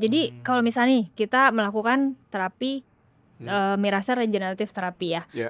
Jadi kalau misalnya nih kita melakukan terapi Mirasa regeneratif terapi ya. Iya.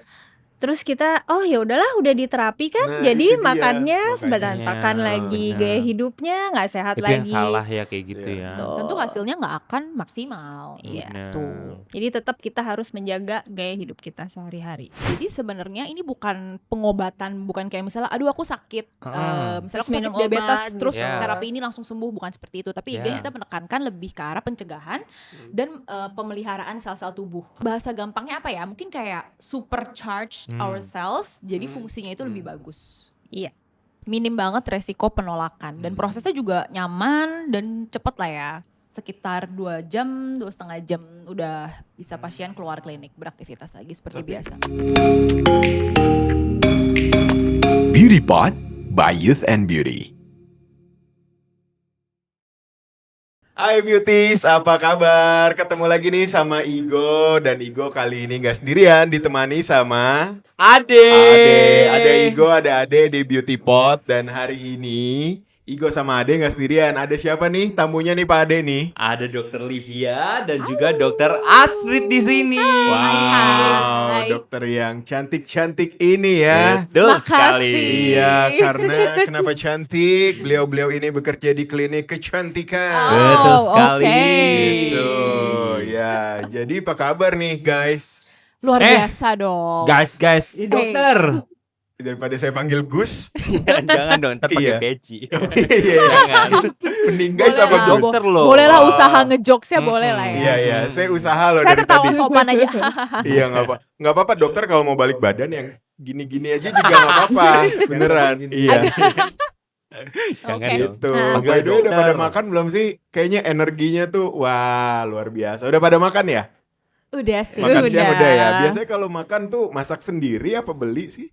Terus kita ya udahlah udah diterapi kan, Nah, jadi itu dia, makannya makanya. berantakan Iya, lagi, benar. gaya hidupnya nggak sehat Itu lagi. yang salah ya kayak gitu Iya. ya. Tuh. Tentu hasilnya nggak akan maksimal. Iya. Benar. Tuh. Jadi tetap kita harus menjaga gaya hidup kita sehari-hari. Jadi sebenarnya ini bukan pengobatan, bukan kayak misalnya aduh aku sakit, misalnya Terus aku sakit minum diabetes obat terus gitu. terapi ini langsung sembuh, bukan seperti itu. Tapi again kita menekankan lebih ke arah pencegahan dan pemeliharaan sel-sel tubuh. Bahasa gampangnya apa ya? Mungkin kayak supercharge our cells, jadi fungsinya itu lebih bagus. Iya. Minim banget resiko penolakan dan prosesnya juga nyaman dan cepet lah ya. Sekitar 2 jam, 2,5 jam udah bisa pasien keluar klinik beraktivitas lagi seperti biasa. Beauty Pod by Youth and Beauty. Hai Beauties, apa kabar? Ketemu lagi nih sama Igo. Dan Igo kali ini gak sendirian, ditemani sama Ade. Ada Igo, ada Ade di Beauty Pod. Dan hari ini Igo sama Ade gak sendirian. Ada siapa nih tamunya nih Pak Ade nih? Ada Dokter Livia dan juga Dokter Astrid di sini. Wow, Hai. dokter yang cantik-cantik ini ya. Betul Makasih. sekali. Iya, karena kenapa cantik? Beliau-beliau ini bekerja di klinik kecantikan. Betul sekali. oke. Gitu, ya. Jadi apa kabar nih guys? Luar Eh, biasa dong. Guys, ini dokter. Daripada saya panggil Gus. Jangan dong, ntar pakai Iya. peci. Iya, Jangan. mending guys Boleh apa lah, Gus? Dokter loh. Bolehlah Wah. usaha ngejokesnya boleh lah ya. Iya, iya. Saya usaha loh Saya dari tertawa tadi. sopan aja. Iya, nggak apa-apa dokter kalau mau balik badan yang gini-gini aja juga nggak apa-apa. Beneran. Iya. Jangan Oke. dong. Gitu. Panggil By the way, udah pada dokter. makan belum sih? Kayaknya energinya tuh wah luar biasa. Udah pada makan ya? Udah sih. Makan siang udah ya. Biasanya kalau makan tuh masak sendiri apa beli sih?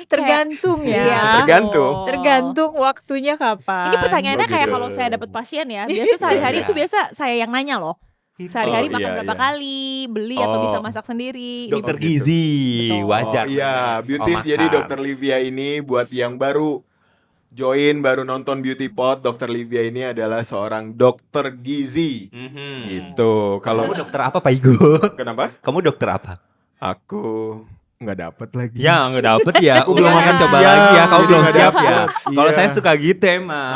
Tergantung Iya. ya. Tergantung. Tergantung waktunya kapan. Ini pertanyaannya Oh, kayak gitu. kalau saya dapat pasien ya, biasa sehari-hari Iya. itu biasa saya yang nanya loh. Sehari-hari Oh, makan iya, berapa iya. kali, beli atau Oh. bisa masak sendiri. Dokter Oh, gitu. gizi, Betul. wajar. Oh, iya, Beauties. makan. Jadi Dokter Livia ini buat yang baru join, baru nonton Beauty Pod, Dokter Livia ini adalah seorang dokter gizi. Mhm. Gitu. Kamu Kalau dokter apa Pak Igo? kenapa? Kamu dokter apa? Aku nggak dapet lagi. Ya nggak dapet ya. Aku belum belum makan coba siap, lagi ya. Kamu jadi belum nggak siap dapet. ya. Iya. Kalau saya suka gitu emang.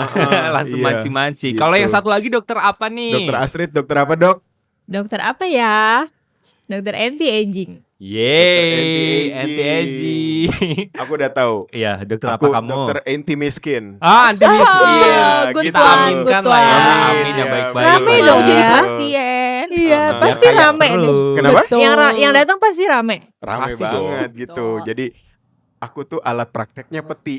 Langsung iya. manci-manci. Gitu. Kalau yang satu lagi dokter apa nih? Dokter Astrid, dokter apa dok? Dokter apa ya? Dokter anti-aging. Yeay, Dokter anti-aging. Aku udah tahu. Iya, dokter Aku apa kamu? dokter anti miskin. Anti miskin. Iya, good kita one, aminkan good lah ya. one. Amin yang Iya, baik-baik. Rame Mau dong jadi ya. pasien. Iya, Biar pasti kayak rame deh. terus. Kenapa? Betul. Yang datang pasti rame. Rame Pasti banget dong. gitu. Betul. Jadi aku tuh alat prakteknya peti.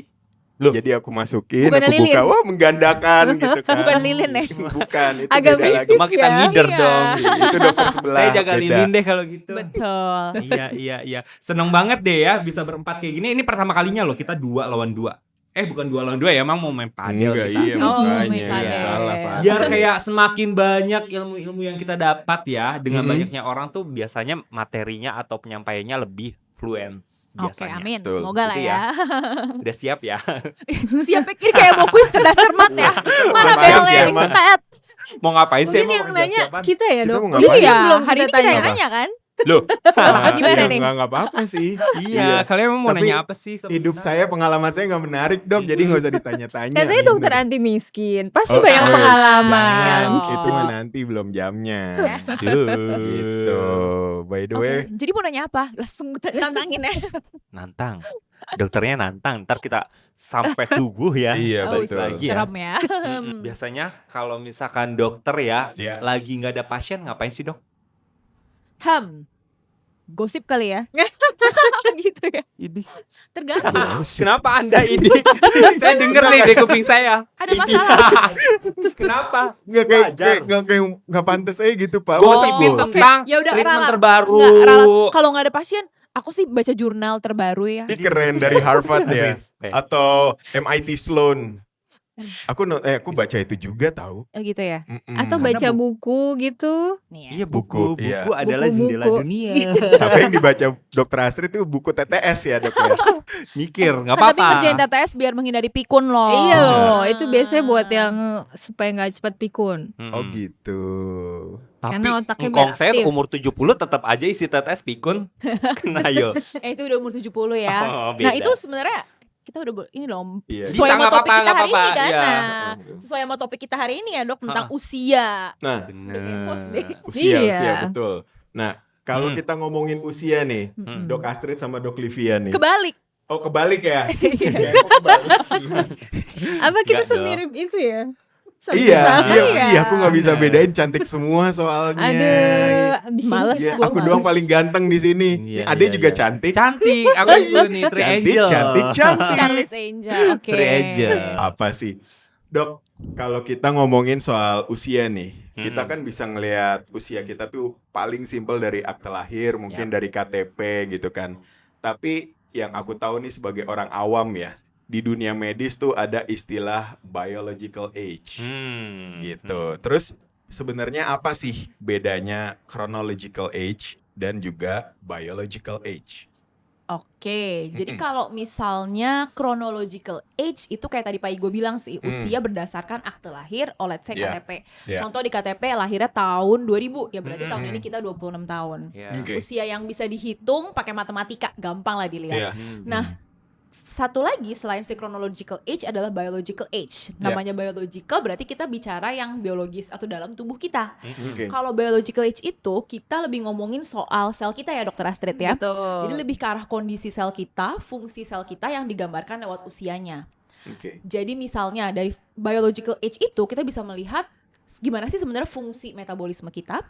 Loh. Jadi aku masukin, Bukan aku buka, lilin. wah menggandakan gitu kan. Bukan lilin ya. Bukan, itu Agak beda lagi. mistis Cuma kita ya. ngider Iya. dong. Itu dokter sebelah. Saya jaga beda. lilin deh kalau gitu. Betul. Iya. Seneng banget deh ya bisa berempat kayak gini. Ini pertama kalinya loh kita 2 lawan 2. Bukan 2 lawan 2 ya, emang mau main padel Enggak, kita. iya Oh, makanya. main padel. Salah Pak. Biar kayak semakin banyak ilmu-ilmu yang kita dapat ya. Dengan Mhm. banyaknya orang tuh biasanya materinya atau penyampaiannya lebih fluence Oke, biasanya. amin. Betul. Semoga lah Gitu ya. Udah siap ya? Siap ini kayak mau kuis cerdas cermat ya. Mana Apaan belnya sih, yang emang? set. Mau ngapain sih? Mungkin emang yang kerja nanya siapaan? kita ya Kita dok. mau ngapain? Iya, Iya, belum hari ini kita kita tanya. yang nanya kan? Loh, Gimana nih? Nggak apa-apa sih. iya, kalian emang mau Tapi nanya apa sih? sama Hidup saya? saya, pengalaman saya nggak menarik dok, jadi nggak usah ditanya-tanya. Katanya Gitu. dokter anti miskin. Pasti Oh, banyak oh, pengalaman. iya. Itu mah nanti belum jamnya. Gitu. By the Oke, way, jadi mau nanya apa? Langsung tantangin ya. Nantang. Dokternya nantang. Ntar kita sampai subuh ya. Iya, Oh, betul. Lagi ya. serem ya. Biasanya kalau misalkan dokter ya Iya. lagi nggak ada pasien ngapain sih dok? Gosip kali ya. Gitu ya. Ini Tergantung. kenapa anda ini? Saya denger nih di kuping saya. Ada Ini. masalah. Kenapa? Nggak kayak Wajar. nggak pantas aja gitu Pak. Gosipin oke. tentang Ya udah, treatment ralat. terbaru. Nggak, ralat. Kalau nggak ada pasien, aku sih baca jurnal terbaru ya. Ini keren dari Harvard ya. Respect. Atau MIT Sloan. Aku baca itu juga tahu. Gitu ya. Atau Karena baca buku gitu. Nih ya. Iya, buku Iya. adalah jendela Buku-buku. dunia. Tapi yang dibaca Dokter Astrid itu buku TTS ya, Dok ya. Mikir, nggak Kan tapi apa-apa. ngerjain TTS biar menghindari pikun loh. Iya loh, itu biasanya buat yang supaya nggak cepat pikun. Oh gitu. Tapi Karena otaknya engkong saya beraktif. umur 70 tetap aja isi tetes pikun. Kena yo. Itu udah umur 70 ya. Oh, Nah beda. itu sebenarnya kita udah ini loh Iya. sesuai Bisa, sama nggak topik apa-apa, kita nggak hari ini apa-apa, kan. iya. Nah, sesuai sama topik kita hari ini ya Dok tentang usia. Nah, Hempos deh. usia Iya. betul. Nah, kalau kita ngomongin usia nih, Dok Astrid sama Dok Livia nih. Kebalik. Oh, kebalik ya? Ya, kok kebalik sih? Apa kita Nggak dong. semirip itu ya? Iya, aku nggak bisa bedain cantik semua soalnya. Aduh, abis Males Iya, gua aku doang paling ganteng di sini. Iya, Ade iya, juga iya. cantik. Cantik, aku itu nih Three Angel. Cantik. Charles Angel. Oke. Three Angel. Apa sih? Dok, kalau kita ngomongin soal usia nih, kita kan bisa ngelihat usia kita tuh paling simpel dari akte lahir, mungkin dari KTP gitu kan. Tapi yang aku tahu nih sebagai orang awam ya, di dunia medis tuh ada istilah biological age gitu. Terus sebenarnya apa sih bedanya chronological age dan juga biological age? Oke, jadi kalau misalnya chronological age itu kayak tadi Pak Igo bilang sih, usia berdasarkan akte lahir oleh let's say Yeah. KTP. Yeah. Contoh di KTP lahirnya tahun 2000, ya berarti tahun ini kita 26 tahun. Iya. Oke. Usia yang bisa dihitung pakai matematika, gampang lah Iya. dilihat. Nah, satu lagi selain si chronological age adalah biological age. Namanya biological berarti kita bicara yang biologis atau dalam tubuh kita. Oke. Kalau biological age itu kita lebih ngomongin soal sel kita ya Dokter Astrid ya. Betul. Jadi lebih ke arah kondisi sel kita, fungsi sel kita yang digambarkan lewat usianya. Oke. Jadi misalnya dari biological age itu kita bisa melihat gimana sih sebenarnya fungsi metabolisme kita,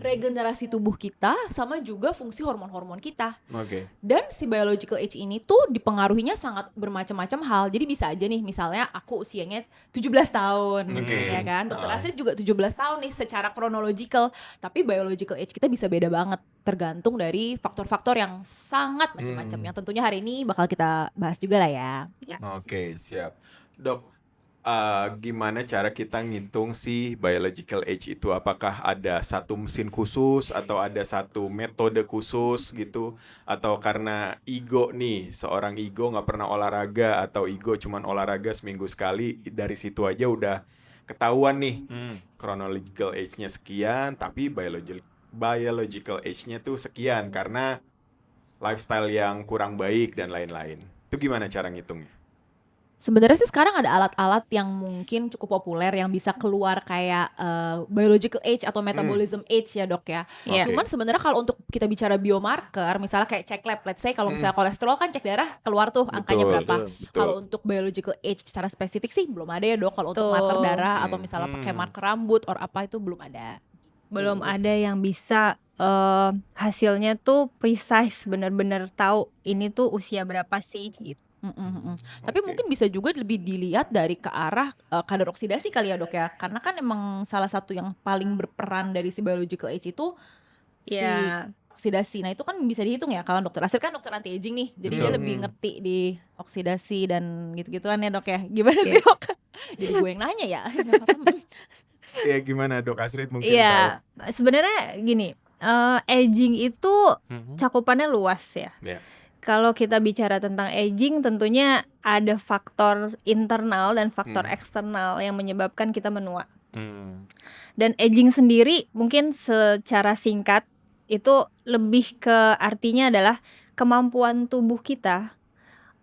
regenerasi tubuh kita, sama juga fungsi hormon-hormon kita. Oke. Dan si biological age ini tuh dipengaruhinya sangat bermacam-macam hal. Jadi bisa aja nih misalnya aku usianya 17 tahun, Oke. ya kan? Dokter Astrid juga 17 tahun nih secara chronological, tapi biological age kita bisa beda banget tergantung dari faktor-faktor yang sangat macam-macam. Yang tentunya hari ini bakal kita bahas juga lah ya. Oke, siap. Dok, gimana cara kita ngitung si biological age itu? Apakah ada satu mesin khusus atau ada satu metode khusus gitu? Atau karena Igo nih, seorang Igo nggak pernah olahraga atau Igo cuman olahraga seminggu sekali, dari situ aja udah ketahuan nih chronological age-nya sekian, tapi biological age-nya tuh sekian karena lifestyle yang kurang baik dan lain-lain. Itu gimana cara ngitungnya? Sebenarnya sih sekarang ada alat-alat yang mungkin cukup populer yang bisa keluar kayak biological age atau metabolism age ya Dok ya. Iya. Cuman sebenarnya kalau untuk kita bicara biomarker, misalnya kayak cek lab, let's say kalau misalnya kolesterol kan cek darah keluar tuh angkanya Betul, berapa. betul. Kalau untuk biological age secara spesifik sih belum ada ya Dok. Kalau untuk Betul. marker darah atau misalnya pakai marker rambut or apa itu belum ada. Belum ada yang bisa hasilnya tuh precise, benar-benar tahu ini tuh usia berapa sih gitu. Tapi mungkin bisa juga lebih dilihat dari ke arah kadar oksidasi kali ya Dok ya. Karena kan emang salah satu yang paling berperan dari si biological age itu si Iya. oksidasi. Nah itu kan bisa dihitung ya. Kalau dokter Asir kan dokter anti aging nih. Jadi dia lebih ngerti di oksidasi dan gitu-gituan ya Dok ya. Gimana sih Dok? Jadi gue yang nanya ya. Ya gimana Dok Astrid mungkin tahu? Iya, sebenarnya gini, aging itu cakupannya luas ya. Ya. Kalau kita bicara tentang aging, tentunya ada faktor internal dan faktor eksternal yang menyebabkan kita menua. Dan aging sendiri mungkin secara singkat itu lebih ke artinya adalah kemampuan tubuh kita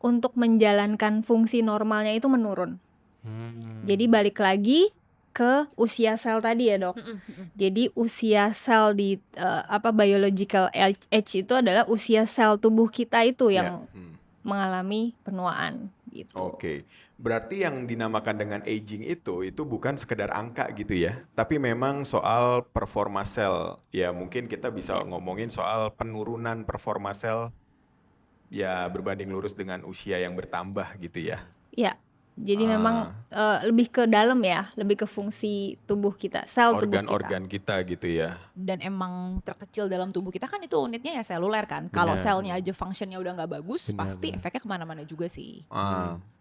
untuk menjalankan fungsi normalnya itu menurun. Jadi balik lagi ke usia sel tadi ya Dok. Jadi usia sel di biological age itu adalah usia sel tubuh kita itu yang mengalami penuaan gitu. Oke. Berarti yang dinamakan dengan aging itu bukan sekedar angka gitu ya, tapi memang soal performa sel. Ya mungkin kita bisa ngomongin soal penurunan performa sel ya berbanding lurus dengan usia yang bertambah gitu ya. Ya. Jadi memang lebih ke dalam ya, lebih ke fungsi tubuh kita, sel tubuh kita. Organ-organ kita gitu ya. Dan emang terkecil dalam tubuh kita kan itu unitnya ya seluler kan. Kalau Benar. selnya aja functionnya udah nggak bagus, Benar, pasti efeknya kemana-mana juga sih.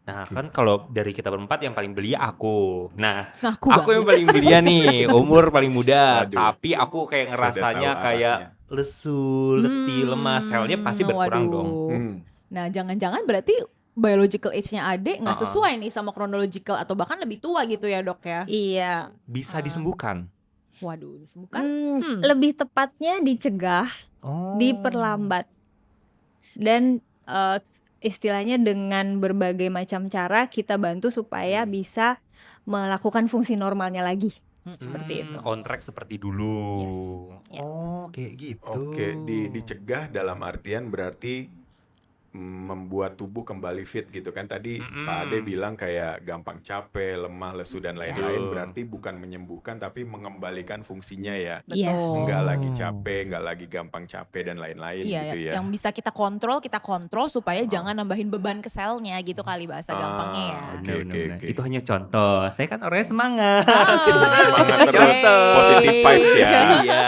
Nah kan kalau dari kita berempat yang paling belia aku. Nah Ngaku aku yang banget. paling belia nih, umur paling muda. Waduh. Tapi aku kayak ngerasanya Sudah tahu kayak arahnya. lesu, letih, lemas. Selnya pasti berkurang waduh. dong. Nah jangan-jangan berarti biological age-nya Ade nggak Uh-uh. sesuai nih sama chronological atau bahkan lebih tua gitu ya dok ya. Iya. Bisa disembuhkan. Waduh disembuhkan. Lebih tepatnya dicegah, Oh. diperlambat. Dan istilahnya dengan berbagai macam cara kita bantu supaya bisa melakukan fungsi normalnya lagi. Seperti itu. On track seperti dulu. Yes. Oh, kayak gitu. Oke, dicegah dalam artian berarti membuat tubuh kembali fit gitu kan. Tadi Pak Ade bilang kayak gampang capek, lemah, lesu dan lain-lain. Betul. Berarti bukan menyembuhkan tapi mengembalikan fungsinya ya. Yes. Nggak lagi capek, nggak lagi gampang capek dan lain-lain Iya, gitu ya. yang bisa kita kontrol supaya jangan nambahin beban ke selnya gitu kali bahasa gampangnya ya. Oke, Benar, oke, benar. oke. Itu hanya contoh. Saya kan orangnya semangat. Semangat terus, Contoh. positive vibes ya. Iya.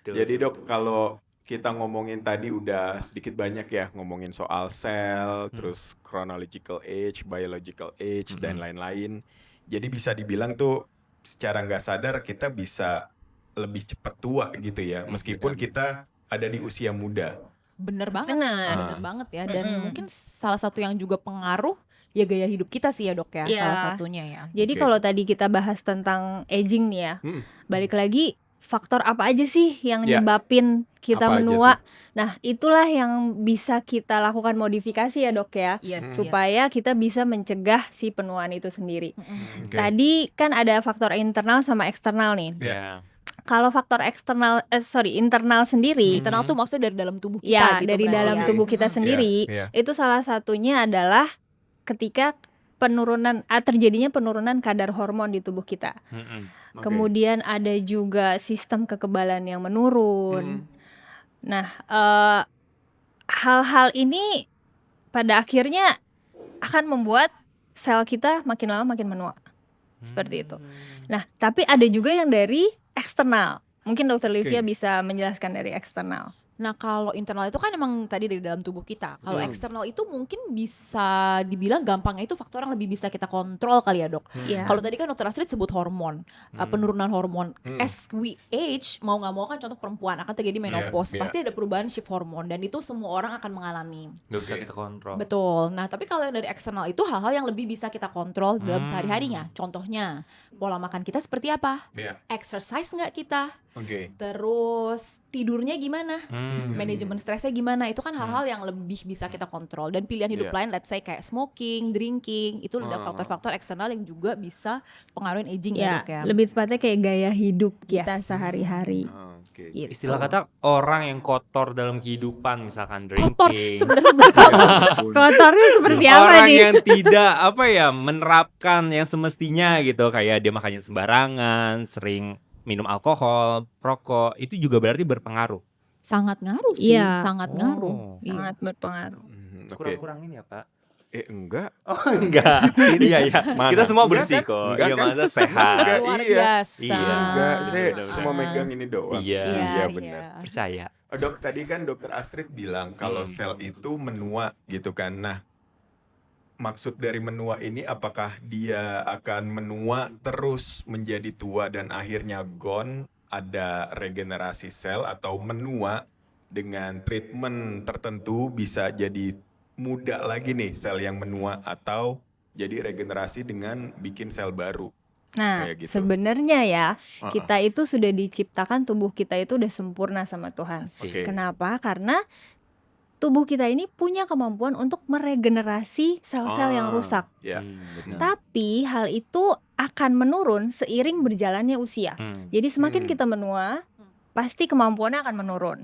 Jadi dok, kalau kita ngomongin tadi udah sedikit banyak ya ngomongin soal sel, terus chronological age, biological age dan lain-lain. Jadi bisa dibilang tuh secara nggak sadar kita bisa lebih cepat tua gitu ya, meskipun kita ada di usia muda. Bener banget, Benar. bener banget ya. Dan mungkin salah satu yang juga pengaruh ya gaya hidup kita sih ya dok ya, Iya. salah satunya ya. Jadi Oke. kalau tadi kita bahas tentang aging nih ya, Hmm. balik lagi faktor apa aja sih yang Ya. nyebabin kita Apa aja menua? Nah, itulah yang bisa kita lakukan modifikasi ya dok ya, Yes, supaya kita bisa mencegah si penuaan itu sendiri. Oke. Tadi kan ada faktor internal sama eksternal nih. Ya. Kalau faktor internal sendiri, internal tuh maksudnya dari dalam tubuh kita ya gitu dari berarti dalam ya. tubuh kita sendiri, Iya. itu salah satunya adalah ketika terjadinya penurunan kadar hormon di tubuh kita. Oke. Kemudian ada juga sistem kekebalan yang menurun. Nah, hal-hal ini pada akhirnya akan membuat sel kita makin lama makin menua. Seperti itu. Nah, tapi ada juga yang dari eksternal. Mungkin Dr. Livia bisa menjelaskan dari eksternal. Nah kalau internal itu kan emang tadi dari dalam tubuh kita. Kalau eksternal itu mungkin bisa dibilang gampangnya itu faktor yang lebih bisa kita kontrol kali ya dok. Iya. Kalau tadi kan Dr. Astrid sebut hormon, penurunan hormon. As we age, mau nggak mau kan contoh perempuan akan terjadi menopause. Iya. Pasti ada perubahan shift hormon dan itu semua orang akan mengalami. Nggak bisa kita kontrol. Betul. Nah tapi kalau yang dari eksternal itu hal-hal yang lebih bisa kita kontrol dalam sehari-harinya. Contohnya pola makan kita seperti apa? Iya. Exercise nggak kita? Oke. Terus tidurnya gimana? Manajemen stresnya gimana? Itu kan hal-hal yang lebih bisa kita kontrol. Dan pilihan hidup Iya. lain, let's say kayak smoking, drinking, itu ada faktor-faktor eksternal yang juga bisa pengaruhin aging Ya, ya dok ya. lebih tepatnya kayak gaya hidup kita Yes. sehari-hari. Oke. Gitu. Istilah kata orang yang kotor dalam kehidupan, misalkan drinking. Kotor, sebenarnya kotor. Kotornya seperti apa Orang nih? yang tidak menerapkan yang semestinya gitu, kayak dia makannya sembarangan, sering minum alkohol, rokok, itu juga berarti berpengaruh. Sangat ngaruh sih, Iya. sangat Oh. ngaruh. Iya. Sangat berpengaruh. Oke. Kurang-kurangin ya Pak. Enggak. Oh enggak. Iya iya. Mana? Kita semua Enggak bersih kan? kok. Enggak Iya kan? masa sehat. Enggak. Luar Iya. biasa. Iya. Enggak, saya benar-benar. cuma megang ini doang. Iya. Iya, benar. Percaya. Dok, tadi kan Dokter Astrid bilang kalau sel itu menua gitu kan. Nah, maksud dari menua ini apakah dia akan menua terus menjadi tua dan akhirnya gone, ada regenerasi sel, atau menua dengan treatment tertentu bisa jadi muda lagi nih sel yang menua, atau jadi regenerasi dengan bikin sel baru? Nah, Kayak gitu. sebenarnya ya, kita itu sudah diciptakan, tubuh kita itu udah sempurna sama Tuhan. Oke. Kenapa? Karena tubuh kita ini punya kemampuan untuk meregenerasi sel-sel yang rusak. Ya. Benar. Tapi hal itu akan menurun seiring berjalannya usia. Jadi semakin kita menua, pasti kemampuannya akan menurun.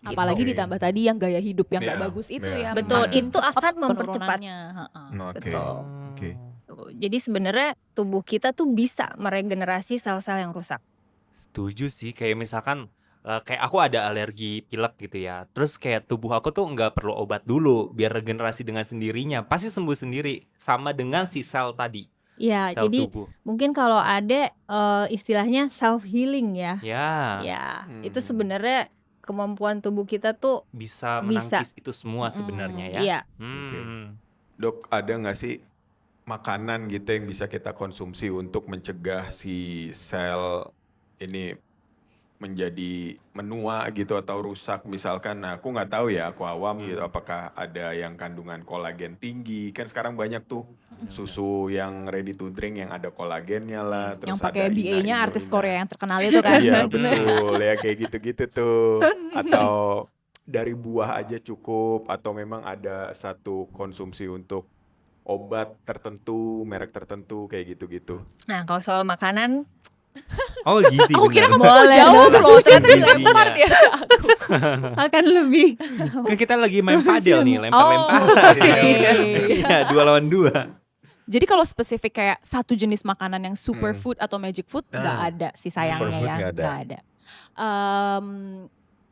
Apalagi Oke. ditambah tadi yang gaya hidup yang nggak Iya, bagus itu iya. ya. Betul, makin itu akan cepat mempercepat. penurunannya. Ha-ha. Oke. Betul. Oke. Tuh, jadi sebenarnya tubuh kita tuh bisa meregenerasi sel-sel yang rusak. Setuju sih, kayak misalkan kayak aku ada alergi pilek gitu ya. Terus kayak tubuh aku tuh nggak perlu obat dulu biar regenerasi dengan sendirinya. Pasti sembuh sendiri sama dengan si sel tadi. Ya, Sel jadi tubuh. mungkin kalau ada istilahnya self healing ya. Ya, Ya, itu sebenarnya kemampuan tubuh kita tuh bisa Bisa. menangkis itu semua sebenarnya ya. iya. Dok, ada nggak sih makanan gitu yang bisa kita konsumsi untuk mencegah si sel ini menjadi menua gitu atau rusak misalkan? Nah, aku nggak tahu ya, aku awam gitu, apakah ada yang kandungan kolagen tinggi? Kan sekarang banyak tuh susu yang ready to drink yang ada kolagennya lah, terus Yang pakai ada BA-nya ina, artis ina. Korea yang terkenal itu kan. Iya betul ya, kayak gitu-gitu tuh. Atau dari buah aja cukup, atau memang ada satu konsumsi untuk obat tertentu, merek tertentu kayak gitu-gitu. Nah, kalau soal makanan Oh gizi Aku kira bener. kamu mau Boleh jawab dong. loh, ternyata Gizinya. dilempar dia ke aku. akan lebih Kan kita lagi main padel nih, Oh, lempar-lempar. oke. Iya, 2 lawan 2. Jadi kalau spesifik kayak satu jenis makanan yang superfood atau magic food nggak ada sih sayangnya Superfood ya, nggak ada. nggak ada.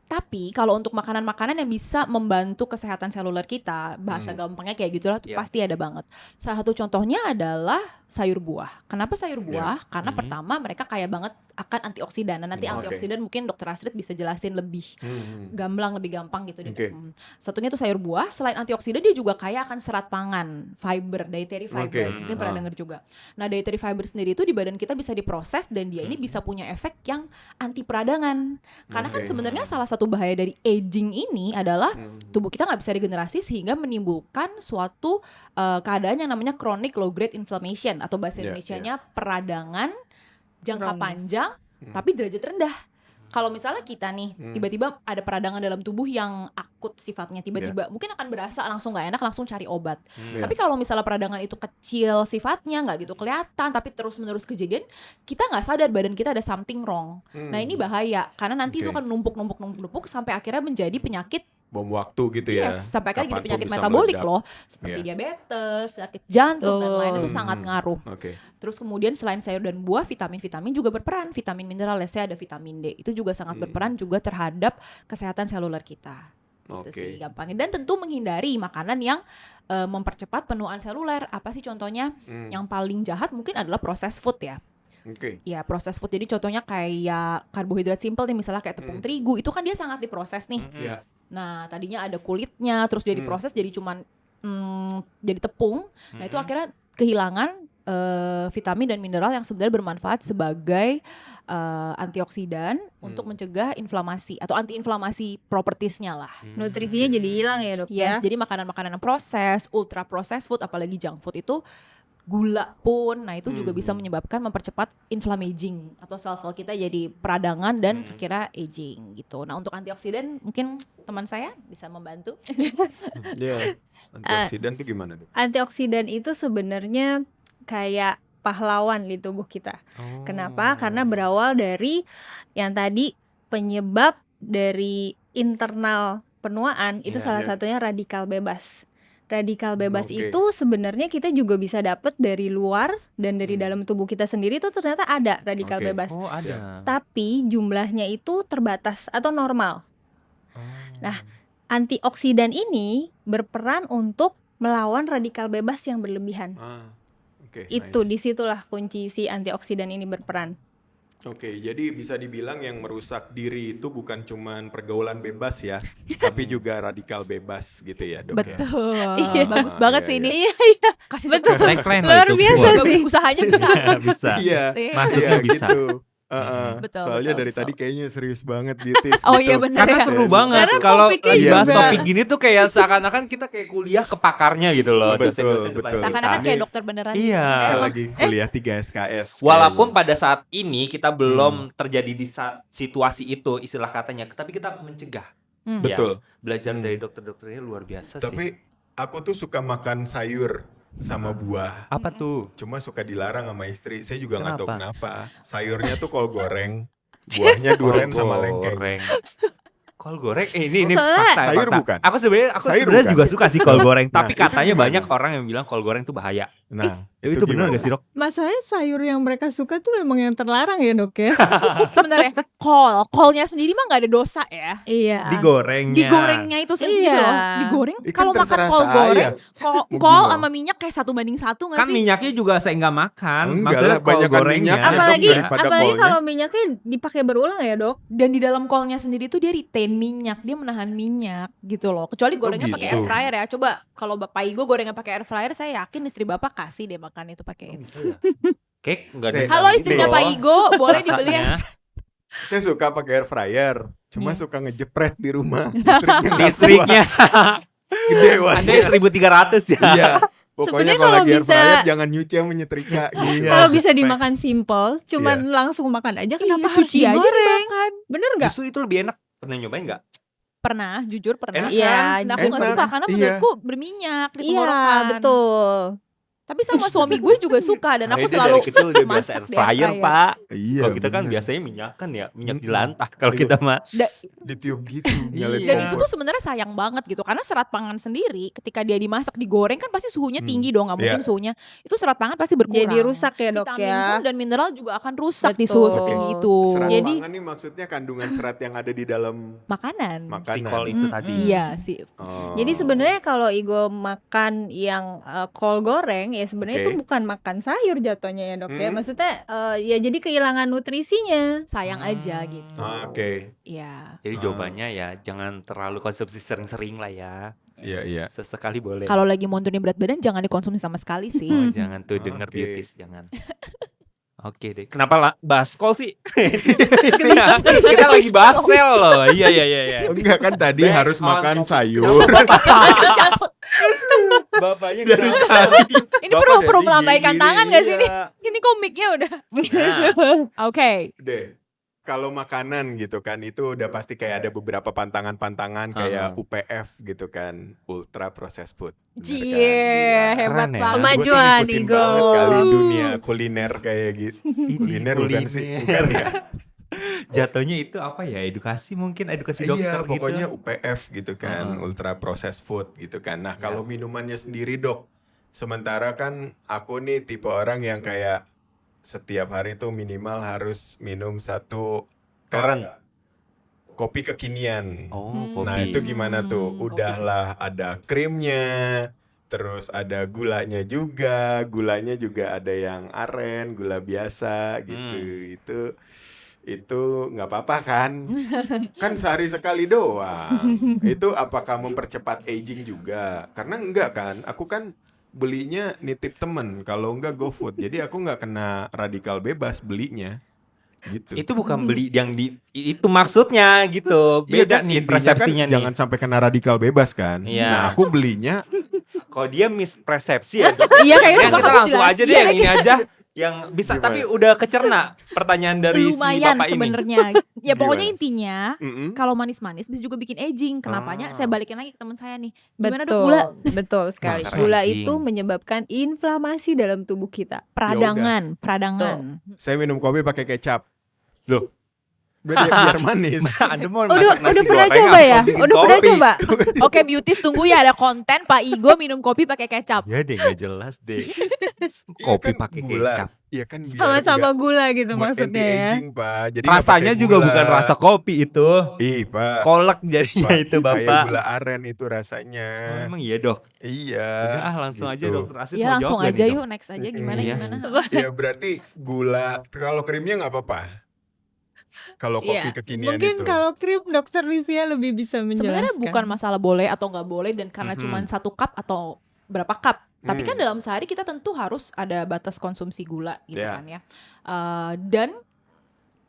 Tapi kalau untuk makanan-makanan yang bisa membantu kesehatan seluler kita, bahasa gampangnya kayak gitulah tuh Iya. pasti ada banget. Salah satu contohnya adalah sayur buah. Kenapa sayur buah? Karena pertama mereka kaya banget akan antioksidan. Nah, nanti Oke. antioksidan mungkin Dokter Astrid bisa jelasin lebih gamblang, lebih gampang gitu deh. Oke. Satunya tuh sayur buah, selain antioksidan dia juga kaya akan serat pangan, fiber, dietary fiber. Oke. Mungkin pernah denger juga. Nah, dietary fiber sendiri itu di badan kita bisa diproses dan dia ini bisa punya efek yang anti peradangan. Karena kan Oke. sebenarnya salah satu bahaya dari aging ini adalah tubuh kita nggak bisa regenerasi sehingga menimbulkan suatu keadaan yang namanya chronic low grade inflammation atau bahasa Iya, Indonesianya peradangan jangka Kronis. panjang tapi derajat rendah. Kalau misalnya kita nih tiba-tiba ada peradangan dalam tubuh yang akut sifatnya, tiba-tiba mungkin akan berasa langsung nggak enak, langsung cari obat. Iya. Tapi kalau misalnya peradangan itu kecil sifatnya, nggak gitu kelihatan, tapi terus-menerus kejadian, kita nggak sadar badan kita ada something wrong. Nah ini bahaya karena nanti itu Oke. akan numpuk sampai akhirnya menjadi penyakit. Bom waktu gitu ya. Yes, sampai akhirnya jadi Kapanpun penyakit bisa metabolik meledak. loh, seperti Iya. diabetes, sakit jantung dan Betul. lain itu sangat ngaruh. Oke. Terus kemudian selain sayur dan buah, vitamin-vitamin juga berperan. Vitamin mineral, let's say ada vitamin D. Itu juga sangat berperan juga terhadap kesehatan seluler kita. Gitu Oke. sih gampangnya. Dan tentu menghindari makanan yang mempercepat penuaan seluler. Apa sih contohnya? Yang paling jahat mungkin adalah processed food ya. Oke. Ya processed food, jadi contohnya kayak karbohidrat simple nih, misalnya kayak tepung terigu. Itu kan dia sangat diproses nih. Iya. Nah tadinya ada kulitnya, terus dia diproses jadi cuman jadi tepung. Nah itu akhirnya kehilangan vitamin dan mineral yang sebenarnya bermanfaat sebagai antioksidan untuk mencegah inflamasi atau antiinflamasi propertiesnya lah. nutrisinya jadi hilang ya, Dok ya. Yes, jadi makanan-makanan yang proses, ultra processed food, apalagi junk food itu gula pun, nah itu juga bisa menyebabkan mempercepat inflammaging atau sel-sel kita jadi peradangan dan akhirnya aging gitu. Nah untuk antioksidan mungkin teman saya bisa membantu. Iya. Antioksidan tuh gimana, Dok? Antioksidan itu sebenarnya kayak pahlawan di tubuh kita. Kenapa? Karena berawal dari yang tadi penyebab dari internal penuaan itu Iya, salah iya. satunya radikal bebas. Radikal bebas Oke. itu sebenarnya kita juga bisa dapat dari luar dan dari dalam tubuh kita sendiri itu ternyata ada radikal Oke. bebas. Oh, ada. Tapi jumlahnya itu terbatas atau normal. Nah, antioksidan ini berperan untuk melawan radikal bebas yang berlebihan. Oke. Itu nice. disitulah kunci si antioksidan ini berperan. Oke, jadi bisa dibilang yang merusak diri itu bukan cuman pergaulan bebas ya, tapi juga radikal bebas gitu ya, Dok ya. Betul. Iya. Bagus banget Iya, sih iya. ini. Iya, Kasih betul. Tagline Luar loh itu. biasa Wah, sih. Bagus, usahanya bisa. bisa. Iya. Masuknya Iya, bisa. gitu. Betul, Soalnya betul. dari tadi kayaknya serius banget Tis. Oh gitu. iya benar Karena ya. seru banget Karena kalau topiknya bahas juga- topik gini tuh kayak seakan-akan kita kayak kuliah ke pakarnya gitu loh. Betul, dosen-dosen depan betul. kita. Seakan-akan kayak Ini- dokter beneran. Iya. Saya lagi kuliah 3 SKS. Walaupun kayaknya. pada saat ini kita belum terjadi di situasi itu istilah katanya, tapi kita mencegah. Ya, Betul. belajar dari dokter-dokter ini luar biasa sih. Tapi aku tuh suka makan sayur sama buah. Apa tuh? Cuma suka dilarang sama istri. Saya juga nggak tahu Kenapa? kenapa. Sayurnya tuh kol goreng, buahnya duren Kol sama lengkeng. goreng. Kol goreng ini Soalnya- fakta. Sayur fakta. bukan? Aku sebenarnya Sayur juga bukan? suka sih kol goreng, tapi Nah, katanya banyak orang yang bilang kol goreng tuh bahaya. Nah, Itu benar gimana? gak sih, Dok? Masalahnya sayur yang mereka suka tuh memang yang terlarang ya, Dok ya. Sebenarnya kolnya sendiri mah nggak ada dosa ya. Iya. Digorengnya itu sendiri Iya. loh. Digoreng Kan kalau makan terserah kol saya. goreng, Mau kol gimana? sama minyak kayak 1:1 nggak Kan sih? minyaknya juga saya nggak makan. Enggak Maksudnya lah, kol banyakan gorengnya. minyaknya, Dok, Apalagi daripada kolnya. kalau minyaknya dipakai berulang ya, Dok. Dan di dalam kolnya sendiri tuh dia retain minyak, dia menahan minyak gitu loh. Kecuali gorengnya pakai gitu. air fryer ya. Coba kalau Bapak Igo gorengnya pakai air fryer, saya yakin istri Bapak kasih deh makan itu pakai itu. Cake nggak ada. Halo istrinya Pak Igo, boleh dibeli ya? Rasanya. Saya suka pakai air fryer, cuma Iya. suka ngejepret di rumah. Listriknya nggak Listriknya kuat, gede Anda banget. 1.300 ya. Iya. Pokoknya Sebenarnya kalau kalau lagi air bisa- fryer jangan nyuci yang menyetrika gitu. Kalau bisa dimakan simple, cuman langsung makan aja, kenapa harus cuci aja digoreng? dimakan? Bener nggak? Justru itu lebih enak. Pernah nyobain nggak? Pernah, jujur pernah. Enak Iya, kan? Nah, aku nggak Enak. suka karena Iya. menurutku berminyak di Iya, tenggorokan. betul. Tapi sama suami gue juga suka dan aku Saya selalu dari kecil udah biasa masak air di fryer, Pak. Iya. Kalau kita kan bener. biasanya minyak kan ya, minyak Mm-mm. jelantah kalau kita mah. ditiup gitu. Iya. nyalain Dan kompor. itu tuh sebenarnya sayang banget gitu karena serat pangan sendiri ketika dia dimasak digoreng kan pasti suhunya tinggi dong, nggak mungkin Iya. suhunya itu serat pangan pasti berkurang. Jadi rusak ya, Dok Vitamin ya. pun dan mineral juga akan rusak di Betul. suhu setinggi itu. Serat Jadi- pangan nih maksudnya kandungan serat yang ada di dalam Makanan. Si makanan. kol itu tadi. Iya sih. Oh. Jadi sebenarnya kalau Igo makan yang kol goreng ya sebenarnya Oke. itu bukan makan sayur jatuhnya ya, Dok ya. Hmm. Maksudnya ya jadi kehilangan nutrisinya. Sayang aja gitu. Oke. Iya. Jadi jawabannya ya jangan terlalu konsumsi sering-sering lah ya. Iya, iya. Sesekali boleh. Kalau lagi mau turunin berat badan jangan dikonsumsi sama sekali Oh, sih. jangan tuh denger Oke. beauties, jangan. Oke deh. Kenapa bahas kol sih? kita lagi bahas sel loh. Iya. Enggak kan tadi Back harus on makan topic. sayur. Bapaknya Dari kenapa? Ini Bapak perlu dari melambaikan gini, tangan gak sih ini? iya. Ini komiknya udah. Nah, Oke. Deh. Kalau makanan gitu kan itu udah pasti kayak ada beberapa pantangan-pantangan kayak UPF gitu kan, ultra processed food. Bener kan? Cie, Iya. hebat Keren ya. banget. Gua tuh Kemajuan, ngikutin Igo. banget kali dunia kuliner kayak gitu. Ini Kuliner bukan sih? kuliner. Bukan ya? jatuhnya itu apa ya? Edukasi mungkin, edukasi dokter Iya, pokoknya gitu. UPF gitu kan, ultra processed food gitu kan. Nah, kalau minumannya sendiri, Dok. Sementara kan aku nih tipe orang yang kayak setiap hari tuh minimal harus minum 1 Keren. kopi kekinian. Oh, Nah, kopi. itu gimana tuh? Kopi. Udahlah ada krimnya, terus ada gulanya juga. Gulanya juga ada yang aren, gula biasa gitu. Itu nggak apa-apa kan? Kan sehari sekali doang. Itu apakah mempercepat aging juga? Karena enggak kan? Aku kan belinya nitip temen, kalau enggak GoFood. Jadi aku nggak kena radikal bebas belinya. Gitu. Itu bukan beli yang itu maksudnya gitu. Iya Beda kan, nih intinya persepsinya kan nih. jangan sampai kena radikal bebas kan. Iya. Nah, aku belinya Kalau dia mispersepsi ya. Iya kayaknya Ya, coba kita kamu langsung jelasin. aja deh yang ini aja yang bisa Gimana? tapi udah kecerna pertanyaan dari si Lumayan bapak ini. sebenarnya. Ya pokoknya Gimana? intinya Mm-mm. kalau manis-manis bisa juga bikin aging. Kenapanya? Ah. Saya balikin lagi ke teman saya nih. Gimana Dok Betul, gula? betul sekali. Makanya Gula aging. itu menyebabkan inflamasi dalam tubuh kita. Peradangan. saya minum kopi pakai kecap. Loh. Biar manis. Anda mau Udah masak nasi pernah goreng coba apa ya? bikin Udah pernah kopi? coba? Oke, beauties tunggu ya ada konten Pak Igo minum kopi pakai kecap. Ya deh nggak jelas deh. Iya Kopi kan, pakai gula. kecap. Iya kan biar Sama-sama nggak- gula gitu buat maksudnya ya. anti-aging, Pak. Jadi nggak Rasanya pakai juga gula. bukan rasa kopi itu. Ih, Pak. Kolak jadinya Pak, itu kayak bapak. gula aren itu rasanya. Oh, emang iya dok. Iya. Udah langsung aja gitu. dokter Asit Ya mau langsung jawab nggak aja nih, yuk Dok? next aja gimana Iya. gimana. Ya berarti gula kalau krimnya nggak apa-apa. Kalau kopi Iya. kekinian Mungkin itu. kalau krim dokter Livia lebih bisa menjelaskan. Sebenarnya bukan masalah boleh atau nggak boleh dan karena cuma 1 cup atau berapa cup. Tapi kan dalam sehari kita tentu harus ada batas konsumsi gula gitu Yeah. kan ya. Dan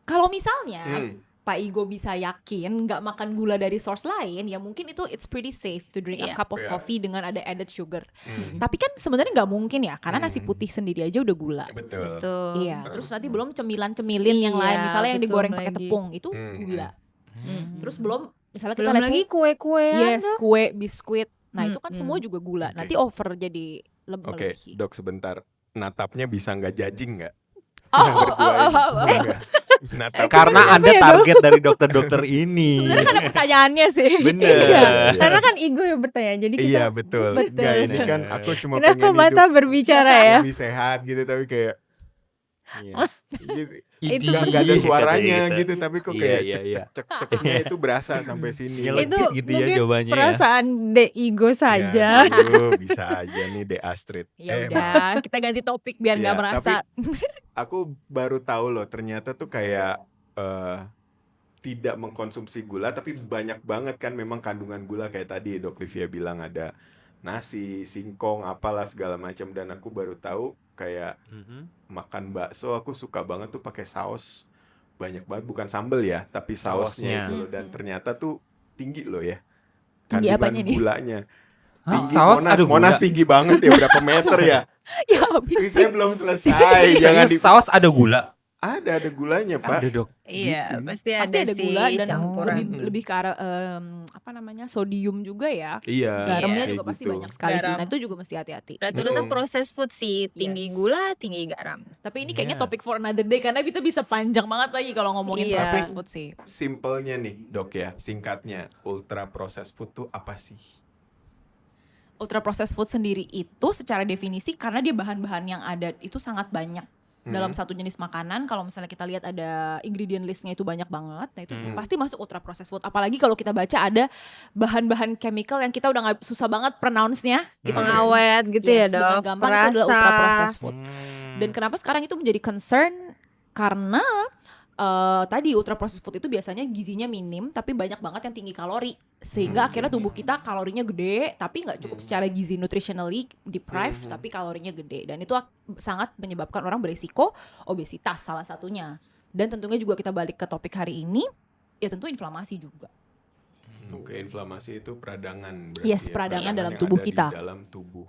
kalau misalnya Hmm. Pak Igo bisa yakin nggak makan gula dari source lain, ya mungkin itu it's pretty safe to drink a Iya. cup of Iya. coffee dengan ada added sugar. Hmm. Tapi kan sebenarnya nggak mungkin ya, karena nasi putih sendiri aja udah gula. Betul. Betul. Iya, terus nanti belum cemilan-cemilin yang Iya, lain, misalnya yang betul digoreng pakai lagi. tepung itu Hmm. gula. Terus belum misalnya kita Belum let's lagi say, kue-kuean. yes, kue, biskuit. Nah, itu kan Mm-mm. semua juga gula. Oke. Nanti over jadi Oke, melebihi. dok sebentar. Natapnya bisa nggak judging nggak? Oh, Yang berdua ini. Enggak. Menatap Karena dia. Anda target dari dokter-dokter ini. Sebenarnya kan ada pertanyaannya sih. Bener. Iya, karena kan ego yang bertanya. Jadi kita Iya betul. Enggak, ini kan aku cuma kenapa pengen mata hidup berbicara ya? lebih sehat gitu, tapi kayak Iya. gitu. Itu Nggak ada Iya, suaranya katanya gitu, tapi kok Iya, kayak iya, iya. cek-ceknya itu berasa sampai sini. Nyelekit Itu gitu ya mungkin jawabannya ya. perasaan de ego saja. Ya, aduh, bisa aja nih De Astrid. Ya udah, kita ganti topik biar nggak Ya, merasa. Aku baru tahu loh ternyata tuh kayak tidak mengkonsumsi gula, tapi banyak banget kan memang kandungan gula kayak tadi Dok Livia bilang ada nasi, singkong, apalah segala macam, dan aku baru tahu kayak makan bakso aku suka banget tuh pakai saus banyak banget, bukan sambel ya, tapi sausnya Sausnya. itu loh, dan ternyata tuh tinggi loh ya Tinggi kandungan apanya nih? gulanya. Hah, Tinggi. saus Monas, ada gula? Monas tinggi banget ya, berapa meter ya? Ya habis. Ini saya belum selesai. Jangan Serius, saus ada gula? ada gulanya, Pak. Ada dok. Iya, Gitu. pasti Pasti ada sih gula dan campuran. lebih ke arah apa namanya, sodium juga ya. Iya. Garamnya kayak juga pasti gitu. banyak sekali sih. Garam. Nah itu juga mesti hati-hati. Rata-rata Betul. proses food sih tinggi Yes. gula, tinggi garam. Tapi ini kayaknya Iya. topik for another day karena kita bisa panjang banget lagi kalau ngomongin Iya. processed food sih. Simpelnya nih, Dok ya, singkatnya, ultra processed food tuh apa sih? Ultra processed food sendiri itu secara definisi karena dia bahan-bahan yang ada itu sangat banyak dalam satu jenis makanan. Kalau misalnya kita lihat ada ingredient listnya itu banyak banget, nah itu pasti masuk ultra processed food. Apalagi kalau kita baca ada bahan-bahan chemical yang kita udah nggak susah banget pronounce-nya. Itu Pengawet gitu ya, Yes, dengan Dok. gampang itu adalah ultra processed food. Hmm. Dan kenapa sekarang itu menjadi concern? Karena tadi ultra processed food itu biasanya gizinya minim tapi banyak banget yang tinggi kalori, sehingga akhirnya tubuh kita kalorinya gede tapi nggak cukup secara gizi, nutritionally deprived tapi kalorinya gede, dan itu sangat menyebabkan orang beresiko obesitas salah satunya. Dan tentunya juga kita balik ke topik hari ini, ya tentu inflamasi juga. Oke, inflamasi itu peradangan berarti Yes, ya, peradangan dalam yang tubuh ada kita. di dalam tubuh.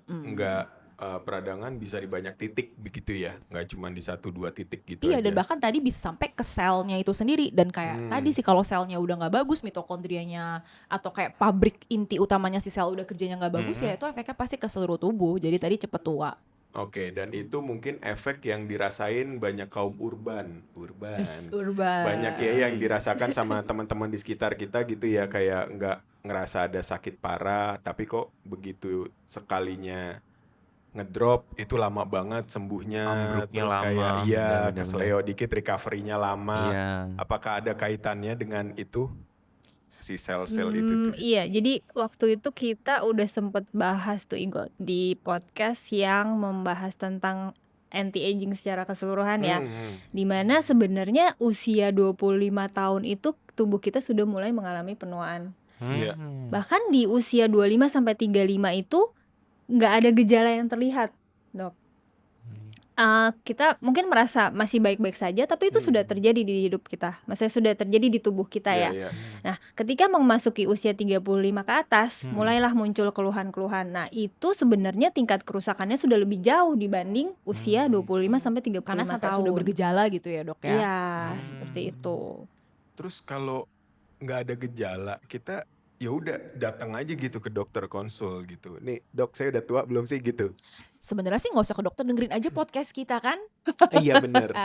Enggak, peradangan bisa di banyak titik begitu ya, nggak cuma di 1-2 titik gitu Iya, aja. dan bahkan tadi bisa sampai ke selnya itu sendiri. Dan kayak tadi sih, kalau selnya udah nggak bagus, mitokondrianya atau kayak pabrik inti utamanya si sel udah kerjanya nggak bagus, ya itu efeknya pasti ke seluruh tubuh. Jadi tadi cepet tua. Oke, dan itu mungkin efek yang dirasain banyak kaum urban. Urban. Banyak ya yang dirasakan sama teman-teman di sekitar kita gitu ya, kayak nggak ngerasa ada sakit parah, tapi kok begitu sekalinya ngedrop itu lama banget sembuhnya, Ambruknya terus lama, kayak iya benar-benar. kesleo dikit, recovery-nya lama. Iya. Apakah ada kaitannya dengan itu, si sel-sel itu tuh? Iya, jadi waktu itu kita udah sempet bahas tuh Igo di podcast yang membahas tentang anti-aging secara keseluruhan ya. Dimana sebenarnya usia 25 tahun itu tubuh kita sudah mulai mengalami penuaan. Iya. Bahkan di usia 25 sampai 35 itu nggak ada gejala yang terlihat, Dok. Kita mungkin merasa masih baik-baik saja, tapi itu sudah terjadi di hidup kita. Maksudnya sudah terjadi di tubuh kita ya. Iya, iya. Nah, ketika memasuki usia 35 ke atas, mulailah muncul keluhan-keluhan. Nah, itu sebenarnya tingkat kerusakannya sudah lebih jauh dibanding usia 25 sampai 35 Karena sampai tahun. sudah bergejala gitu ya, Dok ya. Iya, seperti itu. Terus kalau nggak ada gejala, kita ya udah datang aja gitu ke dokter konsul gitu. Nih, Dok, saya udah tua belum sih gitu? Sebenarnya sih nggak usah ke dokter, dengerin aja podcast kita kan. Iya bener.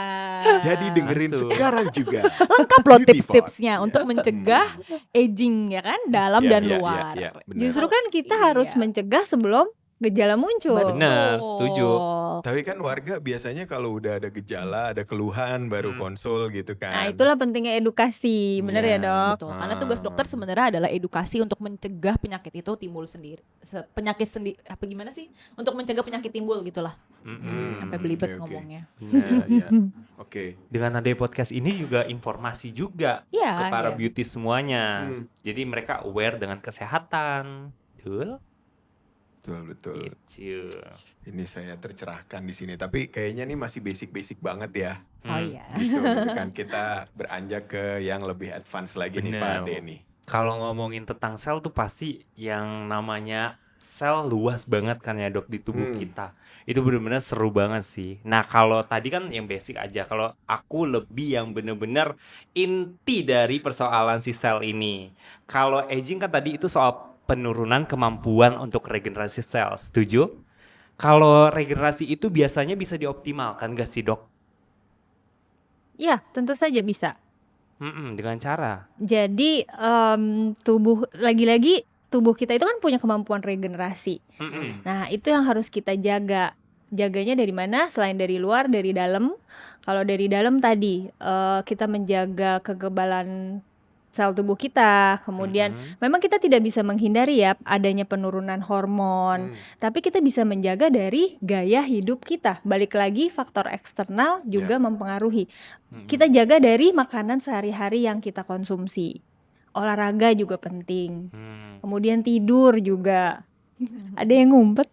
Jadi dengerin Masuk. sekarang juga. Lengkap loh Beauty tips-tipsnya Pod. untuk mencegah aging ya kan, dalam Iya, dan iya, luar. iya, bener. Justru kan kita Iya. harus mencegah sebelum gejala muncul. Benar, setuju. Tapi kan warga biasanya kalau udah ada gejala, ada keluhan baru konsul gitu kan. Nah, itulah pentingnya edukasi, bener ya, Iya, Dok? Betul. Karena tugas dokter sebenarnya adalah edukasi untuk mencegah penyakit itu timbul sendiri. Penyakit sendiri apa gimana sih? Untuk mencegah penyakit timbul gitulah. Sampai belibet oke, oke. ngomongnya. Iya, iya. Oke. Dengan adanya podcast ini juga informasi juga Iya, ke para iya. beauty semuanya. Jadi mereka aware dengan kesehatan. Betul? Betul, betul. Gitu. Ini saya tercerahkan di sini, tapi kayaknya nih masih basic-basic banget ya. Oh iya. Gitu kan kita beranjak ke yang lebih advance lagi nih Pak Bener. Ade nih. Kalau ngomongin tentang sel tuh pasti yang namanya sel luas banget kan ya, Dok, di tubuh kita. Itu benar-benar seru banget sih. Nah, kalau tadi kan yang basic aja. Kalau aku lebih yang benar-benar inti dari persoalan si sel ini. Kalau aging kan tadi itu soal penurunan kemampuan untuk regenerasi sel. Setuju? Kalau regenerasi itu biasanya bisa dioptimalkan gak sih, Dok? Ya, tentu saja bisa. Dengan cara? Jadi, lagi-lagi tubuh kita itu kan punya kemampuan regenerasi. Nah, itu yang harus kita jaga. Jaganya dari mana? Selain dari luar, dari dalam. Kalau dari dalam tadi, kita menjaga kekebalan sel tubuh kita. Kemudian memang kita tidak bisa menghindari ya adanya penurunan hormon, tapi kita bisa menjaga dari gaya hidup kita. Balik lagi, faktor eksternal juga mempengaruhi. Kita jaga dari makanan sehari-hari yang kita konsumsi. Olahraga juga penting. Kemudian tidur juga. Ada yang ngumpet.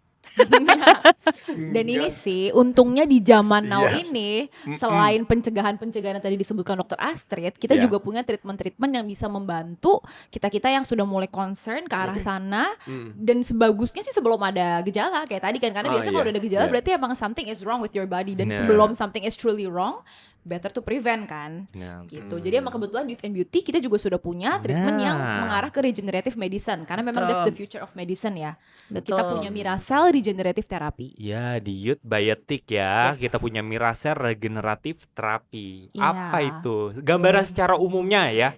Dan ini sih untungnya di zaman now Iya. ini, selain pencegahan-pencegahan yang tadi disebutkan Dr. Astrid, kita Iya. juga punya treatment-treatment yang bisa membantu kita-kita yang sudah mulai concern ke arah sana. Dan sebagusnya sih sebelum ada gejala kayak tadi kan, karena biasanya kalau iya. udah ada gejala Iya. berarti emang something is wrong with your body, dan Nah. sebelum something is truly wrong, better to prevent kan. Nah. Gitu. Jadi emang kebetulan di Youth and Beauty kita juga sudah punya treatment yang Nah. mengarah ke regenerative medicine, karena memang that's the future of medicine ya. Kita Betul. punya Miracell regenerative therapy. Ya, di Youth Biotic ya, Yes. kita punya Miracell regeneratif terapi. Iya. Apa itu? Gambaran secara umumnya ya.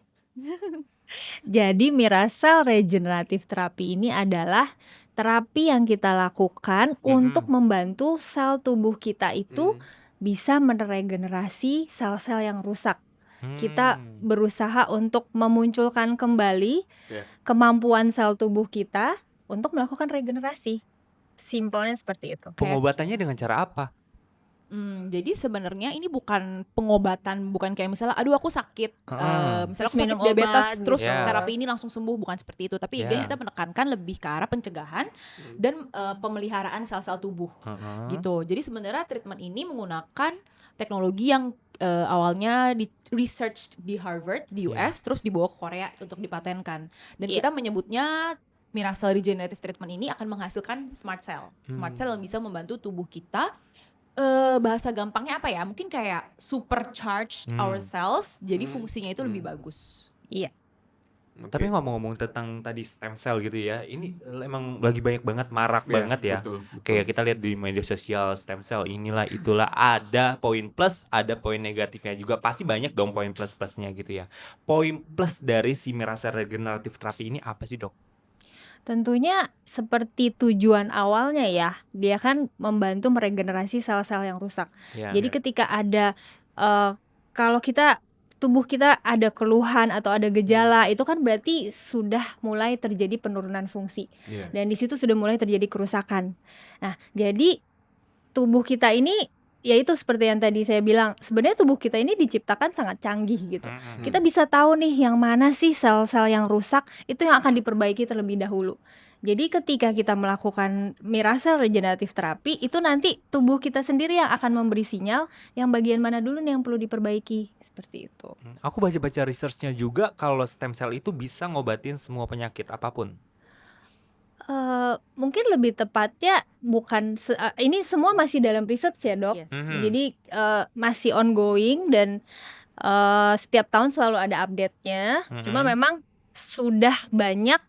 Jadi Miracell regeneratif terapi ini adalah terapi yang kita lakukan untuk membantu sel tubuh kita itu bisa meregenerasi sel-sel yang rusak. Kita berusaha untuk memunculkan kembali Ya. kemampuan sel tubuh kita untuk melakukan regenerasi. Simpelnya seperti itu. Pengobatannya dengan cara apa? Jadi sebenarnya ini bukan pengobatan, bukan kayak misalnya aduh aku sakit, misalnya Terus aku sakit minum diabetes obat terus gitu. terapi ini langsung sembuh, bukan seperti itu. Tapi again kita menekankan lebih ke arah pencegahan dan pemeliharaan sel-sel tubuh gitu. Jadi sebenarnya treatment ini menggunakan teknologi yang awalnya di research di Harvard di US, terus dibawa ke Korea untuk dipatenkan. Dan kita menyebutnya Miracell regenerative treatment ini akan menghasilkan smart cell. Smart cell yang bisa membantu tubuh kita, bahasa gampangnya apa ya? Mungkin kayak supercharge our cells, jadi fungsinya itu lebih bagus. Iya. Oke. Tapi ngomong-ngomong tentang tadi stem cell gitu ya, ini emang lagi banyak banget, marak Iya, banget ya. betul. Kayak kita lihat di media sosial stem cell inilah itulah, ada poin plus, ada poin negatifnya juga. Pasti banyak dong poin plus-plusnya gitu ya. Poin plus dari si Miracell regeneratif terapi ini apa sih, Dok? Tentunya seperti tujuan awalnya ya, dia kan membantu meregenerasi sel-sel yang rusak. Ya. Jadi ketika ada kalau tubuh kita ada keluhan atau ada gejala, itu kan berarti sudah mulai terjadi penurunan fungsi. Iya. Dan di situ sudah mulai terjadi kerusakan. Nah, jadi tubuh kita ini ya itu seperti yang tadi saya bilang, sebenarnya tubuh kita ini diciptakan sangat canggih gitu. Kita bisa tahu nih yang mana sih sel-sel yang rusak, itu yang akan diperbaiki terlebih dahulu. Jadi ketika kita melakukan Miracell regeneratif terapi, itu nanti tubuh kita sendiri yang akan memberi sinyal yang bagian mana dulu nih yang perlu diperbaiki, seperti itu. Aku baca-baca researchnya juga kalau stem cell itu bisa ngobatin semua penyakit apapun. Mungkin lebih tepatnya bukan ini semua masih dalam research ya dok. Yes. Jadi masih ongoing dan setiap tahun selalu ada update-nya. Cuma memang sudah banyak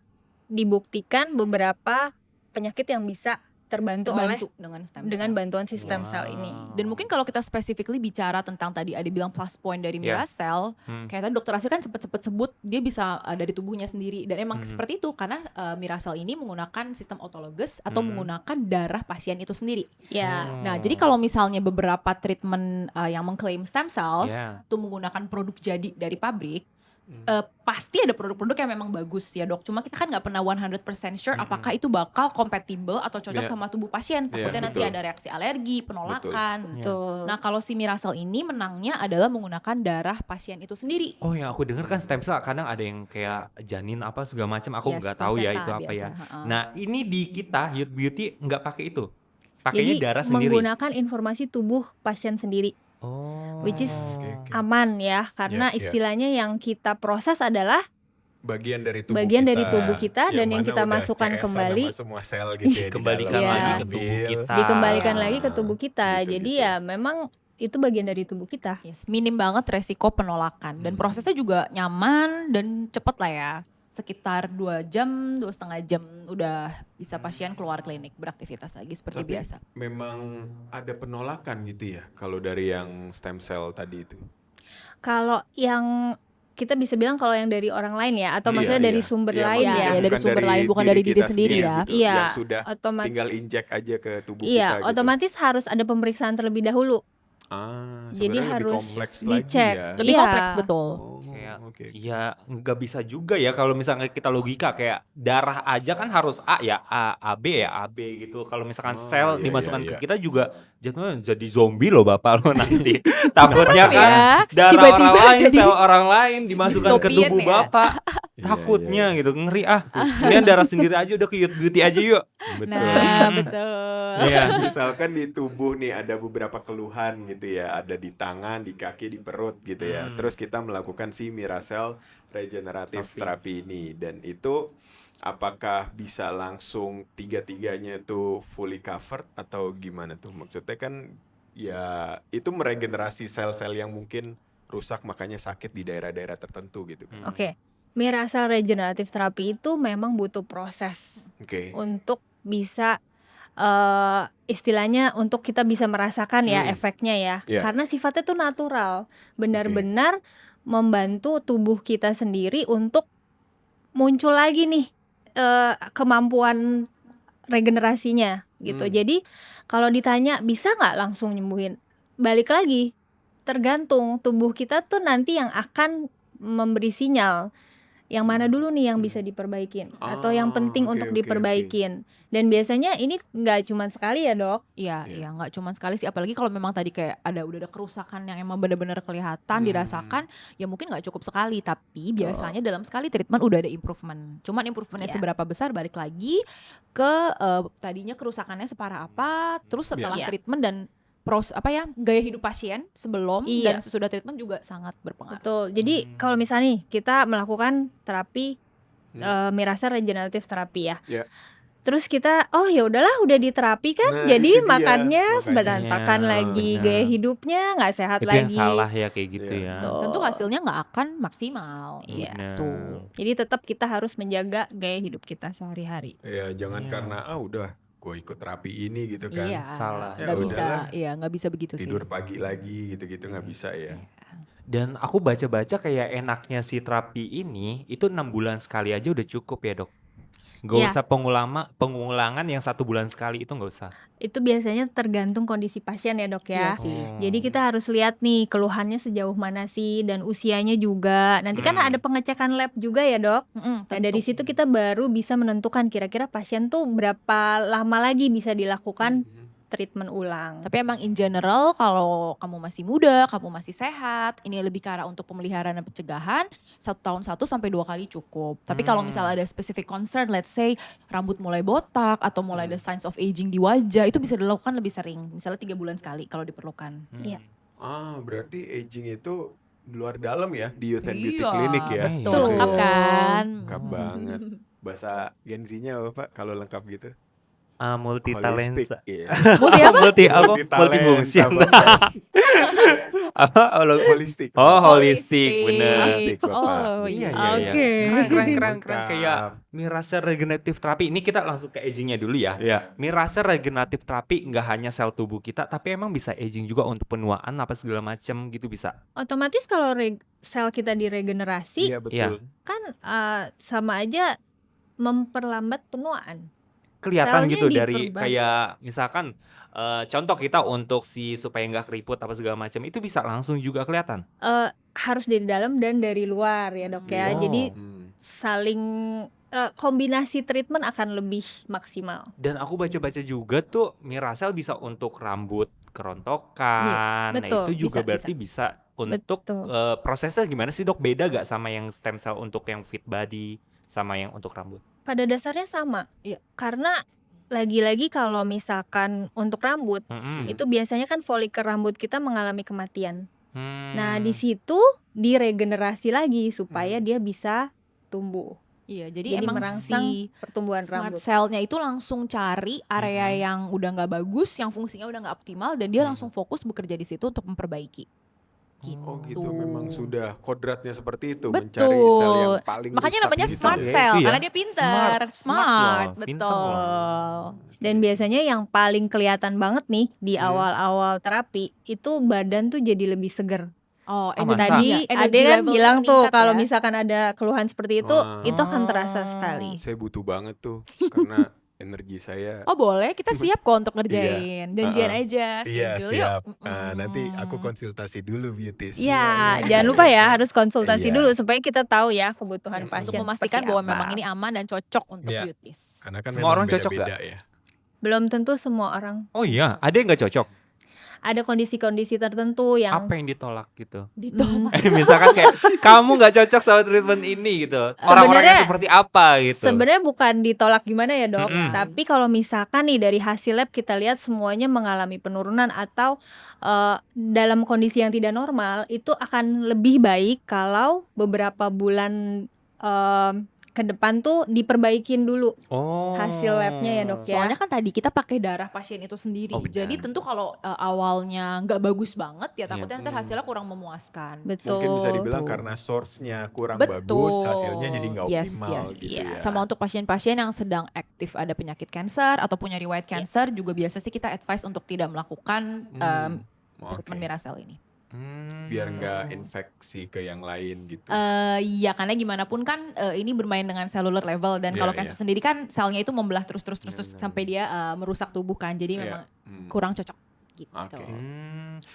dibuktikan beberapa penyakit yang bisa terbantu dengan stem cell. dengan bantuan si stem cell ini. Dan mungkin kalau kita specifically bicara tentang tadi ada bilang plus point dari Miracell, kayak tadi Dr. Asir kan sempat sebut dia bisa dari tubuhnya sendiri, dan emang seperti itu karena Miracell ini menggunakan sistem autologous atau menggunakan darah pasien itu sendiri. Ya. Nah, jadi kalau misalnya beberapa treatment yang mengklaim stem cells itu menggunakan produk jadi dari pabrik, pasti ada produk-produk yang memang bagus ya dok. Cuma kita kan nggak pernah 100% sure apakah itu bakal compatible atau cocok sama tubuh pasien. Takutnya nanti betul. ada reaksi alergi, penolakan. Betul. Nah kalau si Miracell ini menangnya adalah menggunakan darah pasien itu sendiri. Oh, yang aku dengar kan stem cell kadang ada yang kayak janin apa segala macam, aku Yes, nggak tahu ya placenta itu apa ya. biasa, Nah, ini di kita Youth Beauty nggak pakai itu. Pakainya Jadi darah sendiri. menggunakan informasi tubuh pasien sendiri. Oh. Which is Oke. aman ya, karena Ya, ya. istilahnya yang kita proses adalah Bagian dari tubuh bagian kita. dari tubuh kita dan yang mana kita udah masukkan CS-an kembali sama semua sel gitu ya di Kembalikan dalam. lagi ke tubuh Ambil. kita. dikembalikan lagi ke tubuh kita. Gitu, Jadi gitu. ya memang itu bagian dari tubuh kita. Yes, minim banget resiko penolakan dan prosesnya juga nyaman dan cepet lah ya. Sekitar 2 jam, 2,5 jam udah bisa pasien keluar klinik beraktivitas lagi seperti Tapi biasa. memang ada penolakan gitu ya kalau dari yang stem cell tadi itu. Kalau yang kita bisa bilang kalau yang dari orang lain ya, atau Iya, maksudnya dari iya. sumber Iya, lain maksudnya ya. Iya, dari sumber lain, bukan dari diri kita sendiri ya. gitu, Iya, yang sudah otomatis tinggal injek aja ke tubuh iya, kita gitu. otomatis harus ada pemeriksaan terlebih dahulu. Sebenarnya Jadi lebih harus kompleks dicek. lagi ya. Lebih Iya. kompleks betul. Oh, Kayak oke. ya nggak bisa juga ya kalau misalnya kita logika kayak darah aja kan harus A ya A, AB ya AB gitu. Kalau misalkan Oh, sel iya, dimasukkan iya, ke iya. kita juga jatuhnya jadi zombie loh bapak lo nanti. Takutnya Serem kan ya, darah tiba-tiba orang lain, jadi sel orang lain dimasukkan ke dystopian tubuh ya. bapak. Iya, Takutnya iya, iya. gitu ngeri Kemudian darah sendiri aja udah ke Youth Beauty aja yuk. Betul. Nah, betul. Iya. Misalkan di tubuh nih ada beberapa keluhan gitu ya, ada di tangan, di kaki, di perut gitu ya. Terus kita melakukan si Miracell Regenerative Therapy ini, dan itu apakah bisa langsung tiga-tiganya itu fully covered atau gimana tuh? Maksudnya kan ya itu meregenerasi sel-sel yang mungkin rusak makanya sakit di daerah-daerah tertentu gitu kan. Oke. Miracell Regenerative Therapy itu memang butuh proses Oke. untuk bisa istilahnya untuk kita bisa merasakan ya efeknya ya. Iya. Karena sifatnya tuh natural, benar-benar membantu tubuh kita sendiri untuk muncul lagi nih kemampuan regenerasinya gitu. Jadi kalau ditanya bisa nggak langsung nyembuhin, balik lagi tergantung tubuh kita tuh nanti yang akan memberi sinyal yang mana dulu nih yang bisa diperbaikin atau yang penting oke, untuk oke, diperbaikin. Dan biasanya ini nggak cuma sekali ya dok. Iya, nggak cuma sekali sih. Apalagi kalau memang tadi kayak udah ada kerusakan yang emang benar-benar kelihatan, dirasakan, ya mungkin nggak cukup sekali. Tapi biasanya dalam sekali treatment udah ada improvement. Cuman improvementnya Iya. seberapa besar balik lagi ke tadinya kerusakannya separah apa, terus setelah Iya. treatment dan gaya hidup pasien sebelum Iya. dan sesudah treatment juga sangat berpengaruh. Betul. Jadi kalau misalnya nih kita melakukan terapi Miracell Regenerative Therapy ya. Iya. Terus kita ya udahlah udah diterapi kan, Nah, jadi itu dia, makannya makanya. berantakan lagi, Benar. gaya hidupnya nggak sehat Itu lagi. yang salah ya kayak gitu Iya. ya. Tuh. Tentu hasilnya nggak akan maksimal. Iya. Benar. Tuh. Jadi tetap kita harus menjaga gaya hidup kita sehari-hari. Ya jangan karena udah gue ikut terapi ini gitu kan. Iya, Salah. Ya nggak bisa, udahlah. nggak bisa begitu sih. Tidur pagi lagi gitu-gitu nggak bisa ya. Dan aku baca-baca kayak enaknya si terapi ini itu 6 bulan sekali aja udah cukup ya dok. Gak Iya. usah pengulangan yang 1 bulan sekali itu nggak usah. Itu biasanya tergantung kondisi pasien ya dok ya. Iya sih. Jadi kita harus lihat nih keluhannya sejauh mana sih dan usianya juga. Nanti kan ada pengecekan lab juga ya dok. Nah dari situ kita baru bisa menentukan kira-kira pasien tuh berapa lama lagi bisa dilakukan treatment ulang. Tapi emang in general kalau kamu masih muda, kamu masih sehat, ini lebih ke arah untuk pemeliharaan dan pencegahan, 1 tahun 1 sampai 2 kali cukup. Tapi kalau misalnya ada specific concern, let's say rambut mulai botak atau mulai ada signs of aging di wajah, itu bisa dilakukan lebih sering. Misalnya 3 bulan sekali kalau diperlukan. Iya. Berarti aging itu luar dalam ya di Youth and Beauty Iya, Clinic ya. betul. Gitu Lengkap ya. kan? Lengkap banget. Bahasa Gen Z-nya apa Pak kalau lengkap gitu? Multi Holistic, talenta. iya. Multi apa? multi apa? Multi-talent, Multi function. apa? Holistik. Holistik, bener. Holistik, Bapak. Oh Iya, iya. iya, Oke. iya. Keren Lengkap. kayak Miracell Regenerative Therapy. Ini kita langsung ke agingnya dulu ya. Iya. Miracell Regenerative Therapy nggak hanya sel tubuh kita, tapi emang bisa aging juga untuk penuaan apa segala macam gitu bisa. Otomatis kalau sel kita diregenerasi Iya betul. kan sama aja memperlambat penuaan. Kelihatan Selnya gitu dari diperbanyak. kayak misalkan contoh kita untuk supaya nggak keriput apa segala macam itu bisa langsung juga kelihatan. Harus dari dalam dan dari luar ya dok ya. Oh. Jadi saling kombinasi treatment akan lebih maksimal. Dan aku baca-baca juga tuh Miracell bisa untuk rambut kerontokan. Iya, betul. Nah itu juga Bisa, berarti bisa untuk Betul. prosesnya gimana sih dok? Beda gak sama yang stem cell untuk yang fit body sama yang untuk rambut? Pada dasarnya sama. Iya. Karena lagi-lagi kalau misalkan untuk rambut itu biasanya kan folikel rambut kita mengalami kematian. Nah di situ diregenerasi lagi supaya dia bisa tumbuh. Iya, jadi emang merangsang si pertumbuhan smart rambut. cell-nya itu langsung cari area yang udah nggak bagus, yang fungsinya udah nggak optimal, dan dia langsung fokus bekerja di situ untuk memperbaiki. Gitu. Oh gitu, memang sudah kodratnya seperti itu, Betul. mencari sel yang paling Makanya rusak namanya gitu smart ya. cell Itu ya. karena dia pinter, Smart smart, loh, pinter loh. betul. Dan biasanya yang paling kelihatan banget nih di awal-awal terapi itu badan tuh jadi lebih seger. Oh, Oh, masa? Tadi energi Ade kan levelnya bilang tuh meningkat kalau ya. misalkan ada keluhan seperti itu, Wah. itu akan terasa sekali. Saya butuh banget tuh karena energi saya. Oh boleh, kita siap kok untuk Iya. ngerjain. Janjian Heeh. aja, Iya schedule yuk. siap. Nanti aku konsultasi dulu beauties. Ya, jangan lupa ya harus konsultasi Iya. dulu supaya kita tahu ya kebutuhan Untuk pasien memastikan seperti bahwa apa. memang ini aman dan cocok untuk Iya. beauties. Karena kan Semua memang orang cocok beda-beda ya. Belum tentu semua orang. Oh iya, ada yang nggak cocok. Ada kondisi-kondisi tertentu yang Apa yang ditolak gitu? Ditolak. Misalkan kayak kamu nggak cocok sama treatment ini gitu. Orang-orang yang Sebenarnya- seperti apa gitu. sebenarnya bukan ditolak gimana ya dok, Mm-mm. tapi kalau misalkan nih dari hasil lab kita lihat semuanya mengalami penurunan atau dalam kondisi yang tidak normal, itu akan lebih baik kalau beberapa bulan ke depan tuh diperbaikin dulu Oh. hasil labnya ya dok ya. Soalnya kan tadi kita pakai darah pasien itu sendiri. Oh, benar. Jadi tentu kalau awalnya nggak bagus banget ya takutnya Iya. ntar hasilnya kurang memuaskan. Betul. Mungkin bisa dibilang Betul. karena source-nya kurang Betul. bagus, hasilnya jadi nggak Yes, optimal yes, gitu iya. ya. Sama untuk pasien-pasien yang sedang aktif ada penyakit kanker atau punya riwayat kanker juga biasa sih kita advice untuk tidak melakukan Oke. treatment Miracel ini. Biar nggak infeksi ke yang lain gitu. Iya karena gimana pun kan ini bermain dengan cellular level dan Iya, kalau iya. kanker sendiri kan selnya itu membelah terus Benar. sampai dia merusak tubuh kan. Jadi Iya. memang Hmm. kurang cocok gitu. Oke.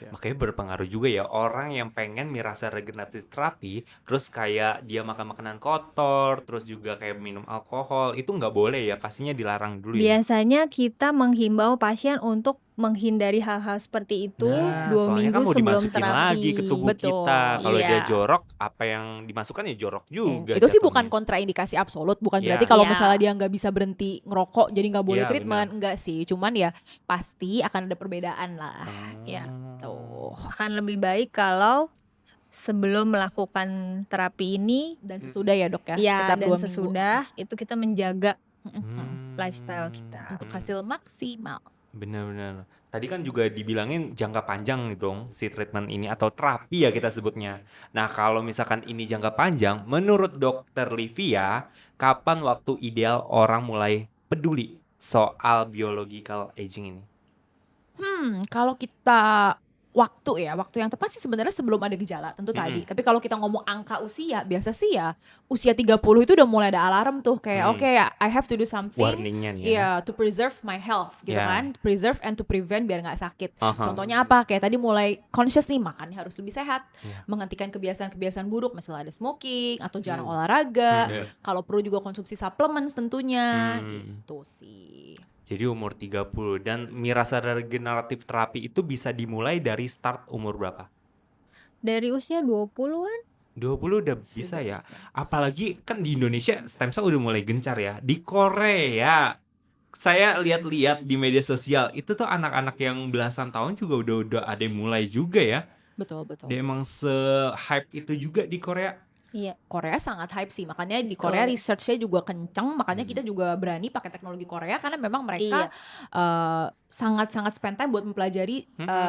Makanya berpengaruh juga ya orang yang pengen Miracel regeneratif terapi, terus kayak dia makan makanan kotor, terus juga kayak minum alkohol, itu nggak boleh ya, pastinya dilarang dulu ya. Biasanya kita menghimbau pasien untuk menghindari hal-hal seperti itu Nah, 2 soalnya minggu kan mau sebelum dimasukin terapi. lagi ke tubuh Betul, kita. Kalau dia iya. jorok, apa yang dimasukkan ya jorok juga. Itu sih jatuhnya. bukan kontraindikasi absolut, bukan Iya. berarti kalau Iya. misalnya dia nggak bisa berhenti ngerokok jadi nggak boleh Iya, treatment, enggak sih. Cuman ya pasti akan ada perbedaan lah. Ya. Tuh. Akan lebih baik kalau sebelum melakukan terapi ini Dan sesudah ya dok ya, ya sekitar dan 2 minggu. sesudah itu kita menjaga Hmm. lifestyle kita. Untuk hasil maksimal. Benar-benar. Tadi kan juga dibilangin jangka panjang nih dong si treatment ini atau terapi ya kita sebutnya. Nah kalau misalkan ini jangka panjang, menurut dokter Livia, kapan waktu ideal orang mulai peduli soal biological aging ini? Kalau kita waktu yang tepat sih sebenarnya sebelum ada gejala tentu tadi. Tapi kalau kita ngomong angka usia, biasa sih ya usia 30 itu udah mulai ada alarm tuh kayak oke, I have to do something. Warningnya nih ya. Iya, to preserve my health gitu Ya. kan. Preserve and to prevent biar nggak sakit. Aha. Contohnya apa? Kayak tadi mulai conscious nih, makannya harus lebih sehat. Iya. Menghentikan kebiasaan-kebiasaan buruk, misalnya ada smoking atau jarang olahraga. Iya. Kalau perlu juga konsumsi supplements tentunya Hmm. gitu sih. Jadi umur 30 dan Miracel regeneratif terapi itu bisa dimulai dari start umur berapa? Dari usia 20-an 20 udah bisa ya. Apalagi kan di Indonesia stem cell udah mulai gencar ya. Di Korea saya lihat-lihat di media sosial itu tuh anak-anak yang belasan tahun juga udah ada yang mulai juga ya. Betul, betul. Dia emang se-hype itu juga di Korea. iya. Korea sangat hype sih, makanya di Korea Betul. research-nya juga kenceng, makanya kita juga berani pakai teknologi Korea karena memang mereka Iya. sangat-sangat spend time buat mempelajari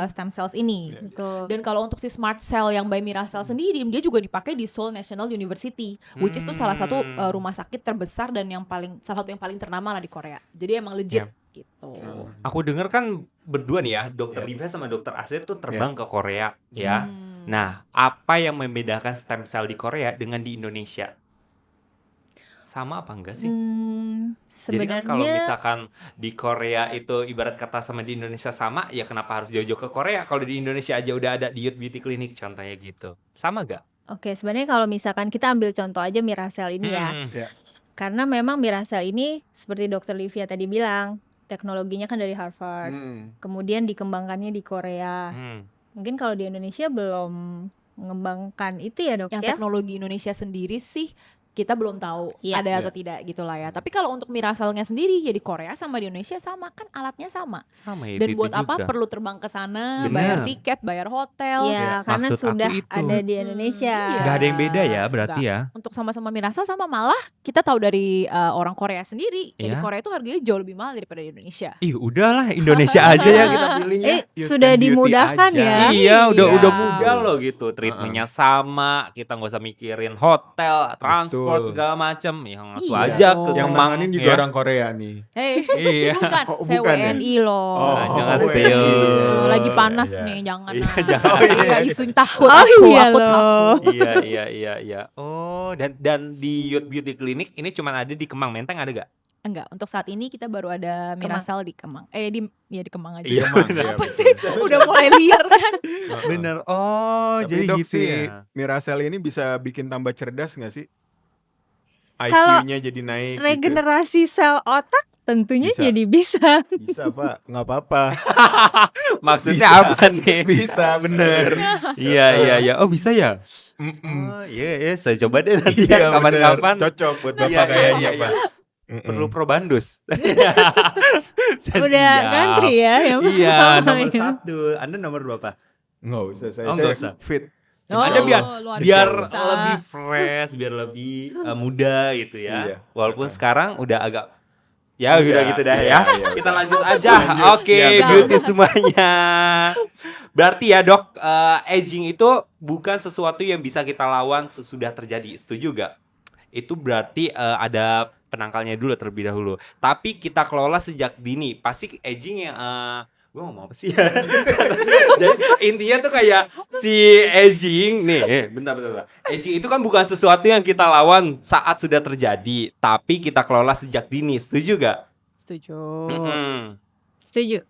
stem cells ini. Betul. Dan kalau untuk si smart cell yang by Miracel sendiri, dia juga dipakai di Seoul National University, which is tuh salah satu rumah sakit terbesar dan salah satu yang paling ternama lah di Korea. Jadi emang legit gitu. Aku denger kan berdua nih ya, Dokter Livia sama Dokter Asri tuh terbang ke Korea ya. Nah, apa yang membedakan stem cell di Korea dengan di Indonesia? Sama apa enggak sih? Jadi kan kalau Sebenarnya misalkan di Korea itu ibarat kata sama di Indonesia sama, ya kenapa harus jauh-jauh ke Korea? Kalau di Indonesia aja udah ada di Youth Beauty Clinic contohnya gitu. Sama gak? oke, sebenarnya kalau misalkan kita ambil contoh aja Miracel ini ya. Ya. Karena memang Miracel ini seperti Dokter Livia tadi bilang, teknologinya kan dari Harvard. Kemudian dikembangkannya di Korea. Mungkin kalau di Indonesia belum mengembangkan itu ya dok Yang ya. teknologi Indonesia sendiri sih kita belum tahu Iya. ada atau tidak gitu lah ya. Tapi kalau untuk Miracelnya sendiri ya di Korea sama di Indonesia sama, kan alatnya sama. Sama ya Dan itu buat apa juga. perlu terbang ke sana, Benar. bayar tiket, bayar hotel. Ya, karena Maksud aku sudah itu. ada di Indonesia. Iya. Gak ada yang beda ya berarti ya. Untuk sama-sama Miracel sama, malah kita tahu dari orang Korea sendiri. Ya, di Iya. Korea itu harganya jauh lebih mahal daripada di Indonesia. Ih udahlah Indonesia aja ya kita pilihnya. Sudah dimudahkan ya. Iya, udah Iya. mudah loh gitu. Treatmentnya sama, kita nggak usah mikirin hotel, transport, support segala macam. Ya ngaku Iya aja dong. ke Yang Kemang nanganin juga ya. orang Korea nih. Iya. Bukan, Oh, saya bukan ya? WNI loh. Oh, Annyeonghaseyo. Lagi panas Iya. nih, jangan. Iya, ah. jangan. Iya, isuin takut. Oh, aku iya takut. loh. Iya. Oh, dan di Youth Beauty Clinic ini cuma ada di Kemang. Menteng ada gak? Enggak, untuk saat ini kita baru ada Mirasel di Kemang. Di Kemang aja. Iya, bener. Apa sih? Udah mulai liar kan? Bener. Oh, Tapi jadi Dok, gitu si ya. Mirasel ini bisa bikin tambah cerdas nggak sih? Kalau IQ-nya jadi naik gitu. Regenerasi sel otak tentunya Bisa. jadi bisa. Bisa Pak, nggak apa-apa. Maksudnya Bisa. apa nih? Bisa, bener. Iya. Oh, bisa ya? Mm-mm. Oh, iya, saya coba deh nanti Iya, ya, kapan-kapan. bener. Cocok buat Bapak Iya, kayaknya iya. Pak. Mm-mm. Perlu probandus. Udah ngantri ya yang Iya, pertama nomor ya. 1. Anda nomor berapa? Nggak usah, saya Oh, nggak usah. fit. Oh, Ada luar biar biasa. lebih fresh, biar lebih muda gitu ya. Iya. Walaupun sekarang udah agak ya Udah, udah gitu dah iya, ya. iya, Kita udah. lanjut aja. Lanjut. Oke, Iya, betul. beauty semuanya. Berarti ya, Dok, aging itu bukan sesuatu yang bisa kita lawan sesudah terjadi. Setuju gak? Itu berarti ada penangkalnya dulu terlebih dahulu. Tapi kita kelola sejak dini. Pasti aging yang gue ngomong apa sih ya? Jadi intinya tuh kayak si aging nih, bentar. Aging itu kan bukan sesuatu yang kita lawan saat sudah terjadi, tapi kita kelola sejak dini. Setuju gak? Setuju. Mm-mm. Setuju.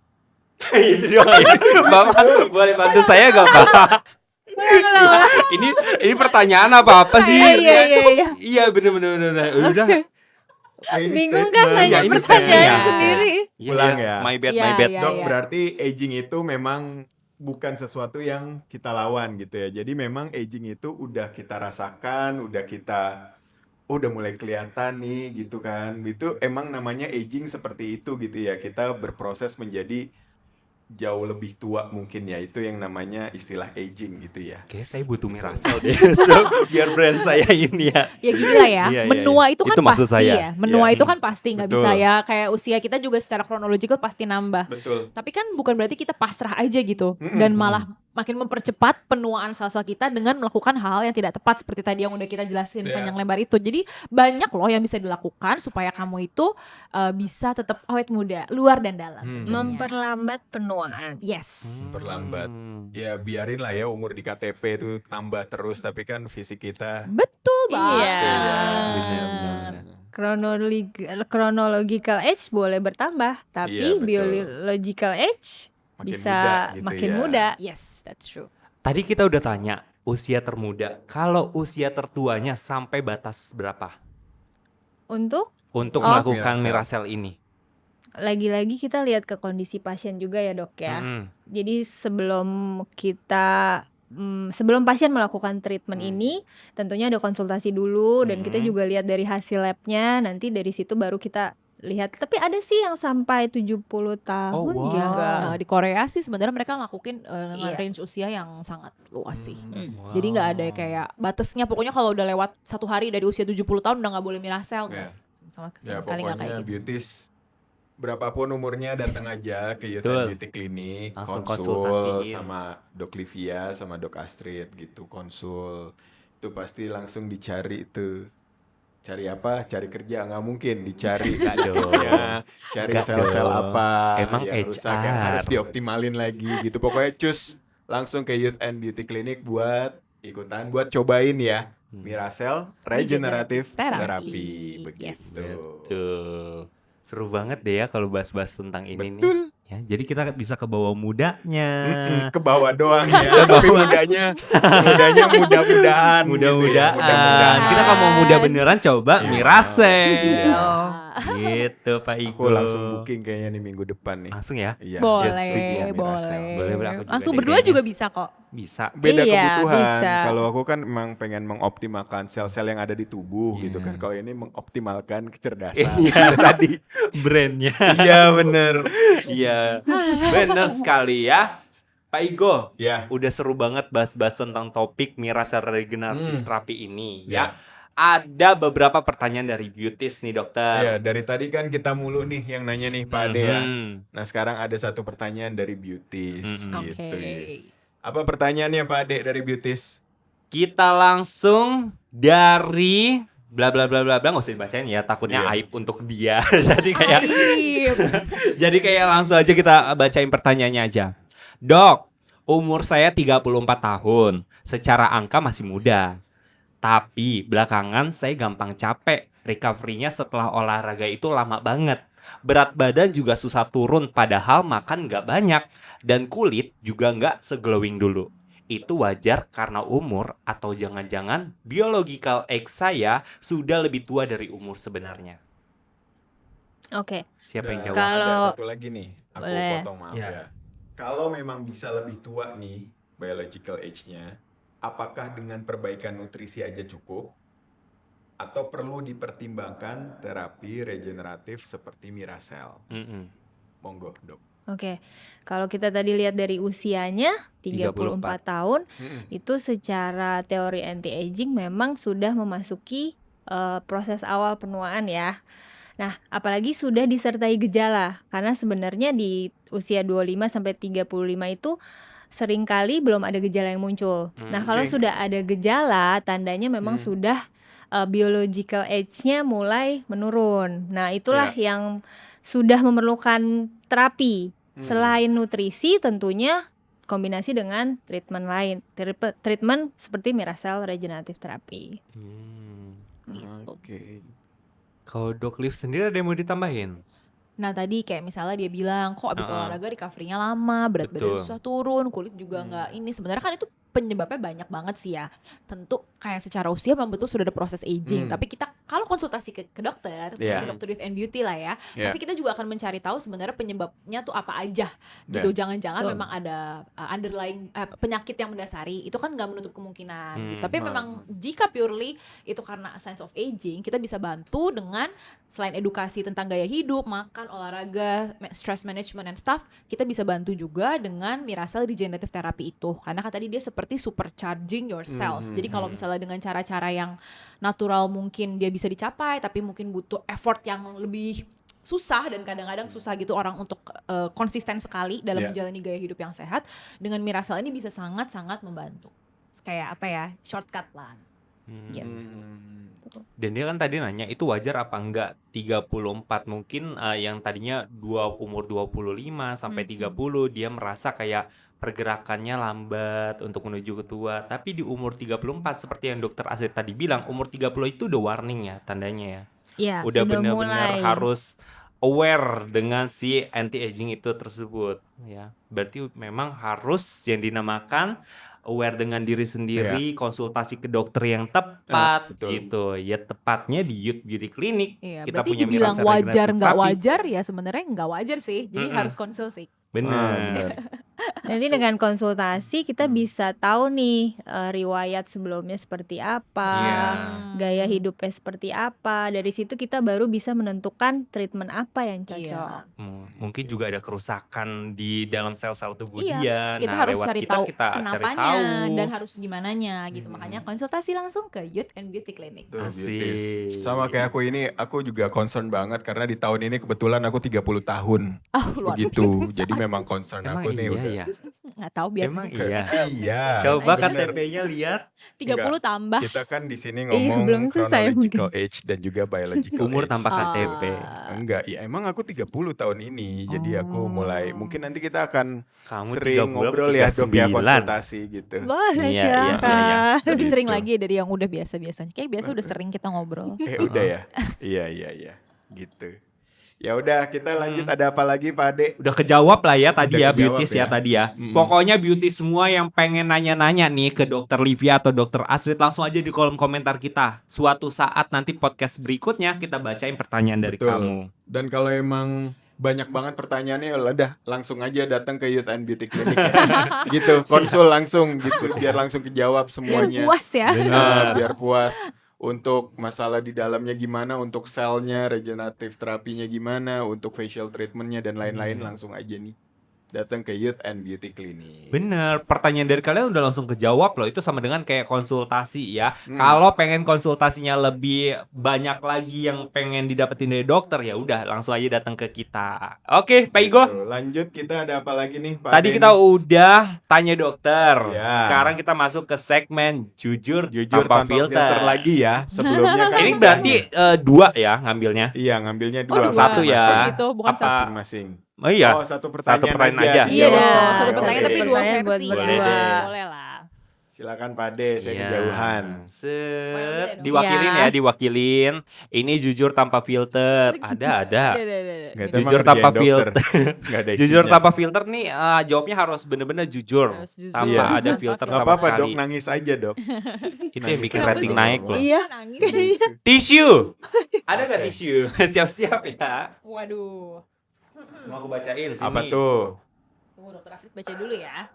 Itu doang ya. Bapak boleh bantu saya gak, Pak? ini pertanyaan apa sih? Iya. Iya, bener. Udah. Ini Bingung statement. kan Iya, nanya ini pertanyaan statement. sendiri. Pulang ya. My bad, Iya, my bad. iya. Dok, berarti aging itu memang bukan sesuatu yang kita lawan gitu ya. Jadi memang aging itu udah kita rasakan, udah mulai kelihatan nih gitu kan. Itu emang namanya aging seperti itu gitu ya. Kita berproses menjadi jauh lebih tua mungkin ya. Itu yang namanya istilah aging gitu ya. Oke, saya butuh Mirasel deh. So, biar brand saya ini ya. Ya gini lah ya, Iya, menua itu kan Itu maksud pasti saya. ya. Menua Iya. itu kan pasti nggak Betul. bisa ya. Kayak usia kita juga secara kronologikal pasti nambah. Betul. Tapi kan bukan berarti kita pasrah aja gitu. Mm-mm. Dan malah makin mempercepat penuaan sel-sel kita dengan melakukan hal yang tidak tepat seperti tadi yang udah kita jelasin Iya. panjang lebar itu. Jadi banyak loh yang bisa dilakukan supaya kamu itu bisa tetap awet muda, luar dan dalam. tentunya. Memperlambat penuaan. Yes. Perlambat. Ya biarin lah ya umur di KTP itu tambah terus, tapi kan fisik kita Betul banget. Iya. Benar. Chronological age boleh bertambah, Iya, tapi betul. biological age makin bisa muda gitu makin ya. muda. Yes, that's true. Tadi kita udah tanya usia termuda. Kalau usia tertuanya sampai batas berapa Untuk untuk Oh. melakukan Mirasel. Mirasel ini? lagi-lagi kita lihat ke kondisi pasien juga ya dok ya. Mm-mm. Jadi sebelum pasien melakukan treatment ini, tentunya ada konsultasi dulu dan kita juga lihat dari hasil labnya. Nanti dari situ baru kita lihat. Tapi ada sih yang sampai 70 tahun Oh, wow. juga. Nah, di Korea sih sebenarnya mereka ngelakuin dengan Iya. range usia yang sangat luas sih. Wow. Jadi nggak ada kayak batasnya. Pokoknya kalau udah lewat 1 hari dari usia 70 tahun udah nggak boleh Mirasel. Ya. Sama Ya sekali nggak kayak pokoknya gitu. beauties berapapun umurnya datang aja ke Youth Betul. and Beauty Clinic, Langsung konsul konsultasiin. sama Dok Livia sama Dok Astrid gitu, konsul. Itu pasti langsung dicari itu. Cari apa? Cari kerja nggak mungkin dicari Nggak dong. ya, cari Nggak sel-sel dong. apa Emang yang rusak yang HR. harus dioptimalin lagi gitu. Pokoknya cus langsung ke Youth and Beauty Clinic buat ikutan, buat cobain ya. Mirasel Regenerative Therapy. Therapy Yes. begitu. Tuh. Seru banget deh ya kalau bahas-bahas tentang ini Betul. nih. Ya, jadi kita bisa ke bawah mudanya. Ke bawah doang ya, tapi mudanya mudah-mudahan. Mudah-mudahan. Mudah-mudahan. Kita kalau mau muda beneran coba Iya. Mirasel. Oh. Gitu Pak Igo. Aku langsung booking kayaknya nih minggu depan nih. Langsung ya? Iya. Boleh, Yes, boleh. Boleh, aku juga Langsung deh berdua kayaknya. juga bisa kok. Bisa. Beda Iya, kebutuhan. bisa. Kalau aku kan emang pengen mengoptimalkan sel-sel yang ada di tubuh gitu kan. Kalau ini mengoptimalkan kecerdasan. Iya. Tadi. Brandnya. Iya bener. Iya. Bener sekali ya. Pak Igo, Ya. udah seru banget bahas-bahas tentang topik Mirasel Regenerative Therapy ini ya. Ya. Ada beberapa pertanyaan dari beauties nih dokter. Ya, dari tadi kan kita mulu nih yang nanya nih Pak Ade ya. Mhm. Nah sekarang ada satu pertanyaan dari beauties Mhm. gitu Oke. ya. Apa pertanyaannya Pak Ade dari beauties? Kita langsung dari bla bla bla bla bla, nggak usah dibacain ya, takutnya Iya. aib untuk dia. Jadi kayak Aib. jadi kayak langsung aja kita bacain pertanyaannya aja. Dok, umur saya 34 tahun. Secara angka masih muda. Tapi belakangan saya gampang capek. Recovery-nya setelah olahraga itu lama banget. Berat badan juga susah turun padahal makan nggak banyak. Dan kulit juga nggak seglowing dulu. Itu wajar karena umur atau jangan-jangan biological age saya sudah lebih tua dari umur sebenarnya. Oke. Siapa yang Dan jawab? Kalau- ada satu lagi nih, aku Boleh. potong maaf Ya. ya. Kalau memang bisa lebih tua nih biological age-nya, apakah dengan perbaikan nutrisi aja cukup? Atau perlu dipertimbangkan terapi regeneratif seperti Miracell? Mm-mm. Monggo, Dok. Oke, kalau kita tadi lihat dari usianya 34 tahun, itu secara teori anti-aging memang sudah memasuki proses awal penuaan ya. Nah, apalagi sudah disertai gejala, karena sebenarnya di usia 25 sampai 35 itu seringkali belum ada gejala yang muncul. Nah, kalau Oke. sudah ada gejala, tandanya memang sudah biological age-nya mulai menurun. Nah, itulah yang sudah memerlukan terapi. Selain nutrisi tentunya kombinasi dengan treatment lain. Treatment seperti Miracell regenerative therapy. Oke. Kalau Dok Liv sendiri ada yang mau ditambahin? Nah tadi kayak misalnya dia bilang kok abis olahraga recovery-nya lama, berat badan Betul. susah turun, kulit juga nggak ini. Sebenarnya kan itu penyebabnya banyak banget sih ya. Tentu kayak secara usia memang betul sudah ada proses aging. Tapi kita kalau konsultasi ke dokter, Yeah. ke dokter Youth and Beauty lah ya, Yeah. pasti kita juga akan mencari tahu sebenarnya penyebabnya tuh apa aja. Gitu. Jangan-jangan Betul. memang ada underlying penyakit yang mendasari. Itu kan nggak menutup kemungkinan. Gitu. Tapi memang jika purely itu karena signs of aging, kita bisa bantu dengan selain edukasi tentang gaya hidup, makan, olahraga, stress management and stuff, kita bisa bantu juga dengan Miracell regenerative therapy itu. Karena kan tadi dia seperti supercharging your cells. Jadi kalau misalnya dengan cara-cara yang natural mungkin dia bisa dicapai, tapi mungkin butuh effort yang lebih susah dan kadang-kadang susah gitu orang untuk konsisten sekali dalam Yeah. menjalani gaya hidup yang sehat. Dengan Miracell ini bisa sangat-sangat membantu. Kayak apa ya, shortcut lah. Gitu. Dan dia kan tadi nanya itu wajar apa enggak 34 mungkin yang tadinya umur 25 sampai 30 dia merasa kayak pergerakannya lambat untuk menuju ke tua. Tapi di umur 34 seperti yang dokter Aset tadi bilang, umur 30 itu udah warning ya tandanya ya. Ya, Udah sudah benar-benar mulai. harus aware dengan si anti aging itu tersebut ya. Berarti memang harus yang dinamakan aware dengan diri sendiri, konsultasi ke dokter yang tepat betul. gitu. Ya tepatnya di Youth Beauty Clinic. Iya, Kita berarti punya dibilang Miracell wajar Regenerative nggak Therapy. wajar ya sebenarnya nggak wajar sih. Jadi harus konsul sih. Bener. Nanti dengan konsultasi kita bisa tahu nih riwayat sebelumnya seperti apa, Iya. gaya hidupnya seperti apa. Dari situ kita baru bisa menentukan treatment apa yang cocok. Mungkin juga ada kerusakan di dalam sel-sel tubuh Iya, dia. kita Nah, harus lewat cari kita tahu kita cari kenapanya tahu. dan harus gimananya gitu. Makanya konsultasi langsung ke Youth and Beauty Clinic. Tuh, Asik. beauties. Sama kayak aku ini, aku juga concern banget karena di tahun ini kebetulan aku 30 tahun. Luar Begitu. biasa. Jadi memang concern Emang aku nih iya udah. ya. Nggak tahu biar Emang iya. Iya. Coba bener. KTP-nya lihat 30 tambah. Kita kan di sini Iya, ngomong belum selesai chronological age dan juga biological umur age. tanpa KTP. Enggak, ya emang aku 30 tahun ini. Jadi aku mulai mungkin nanti kita akan Kamu sering 30, ngobrol ya Dok ya 39. konsultasi gitu. Boleh, Iya, silakan. Lebih Gitu. sering lagi dari yang udah biasa-biasanya. Kayak biasa udah sering kita ngobrol. Udah ya. Iya. Gitu. Ya udah kita lanjut, ada apa lagi Pak Ade? Udah kejawab lah ya tadi Udah ya, kejawab beauties ya. ya tadi ya. Pokoknya beauty semua yang pengen nanya-nanya nih ke dokter Livia atau dokter Astrid langsung aja di kolom komentar kita. Suatu saat nanti podcast berikutnya kita bacain pertanyaan dari Betul. kamu. Dan kalau emang banyak banget pertanyaannya, ya udah langsung aja datang ke Youth and Beauty Clinic ya. Gitu, konsul langsung gitu biar langsung kejawab Biar semuanya. puas ya. Biar puas. Untuk masalah di dalamnya gimana, untuk selnya, regeneratif terapinya gimana, untuk facial treatmentnya dan lain-lain langsung aja nih. datang ke Youth and Beauty Clinic. Bener, pertanyaan dari kalian udah langsung kejawab loh. Itu sama dengan kayak konsultasi ya. Kalau pengen konsultasinya lebih banyak lagi yang pengen didapetin dari dokter, ya udah langsung aja datang ke kita. Oke, Pak Igo. Gitu. Lanjut, kita ada apa lagi nih, Pak Tadi Ade kita nih? udah tanya dokter. Ya. Sekarang kita masuk ke segmen jujur tanpa filter lagi ya. Sebelumnya kan Ini berarti 2 ya ngambilnya. iya, ngambilnya Oh, 2 satu ya. masing-masing. Gitu, bukan Apa? satu. Masing-masing. Oh iya, Oh, satu pertanyaan aja. Iya Dijawab dong, sama satu Pak pertanyaan Ade. tapi dua Pertanyaan buat versi. Boleh deh. Boleh lah. Silakan Pak Ade, saya Iya. kejauhan. Set. Iya. Diwakilin ya, diwakilin. Ini jujur tanpa filter. Ada. Nggak tahu Jujur emang tanpa ngerjain dokter. filter. Nggak ada Jujur isinya. tanpa filter nih jawabnya harus bener-bener jujur. Harus jujur. Tanpa Iya. ada filter Nggak sama apa-apa sekali. dok, nangis aja dok. Itu yang bikin Kenapa rating sih? naik loh. Iya. Nangis. Tisu. Ada nggak tisu? Siap-siap ya. Waduh. Mau aku bacain sini. Apa tuh? Tunggu dokter Asik baca dulu ya.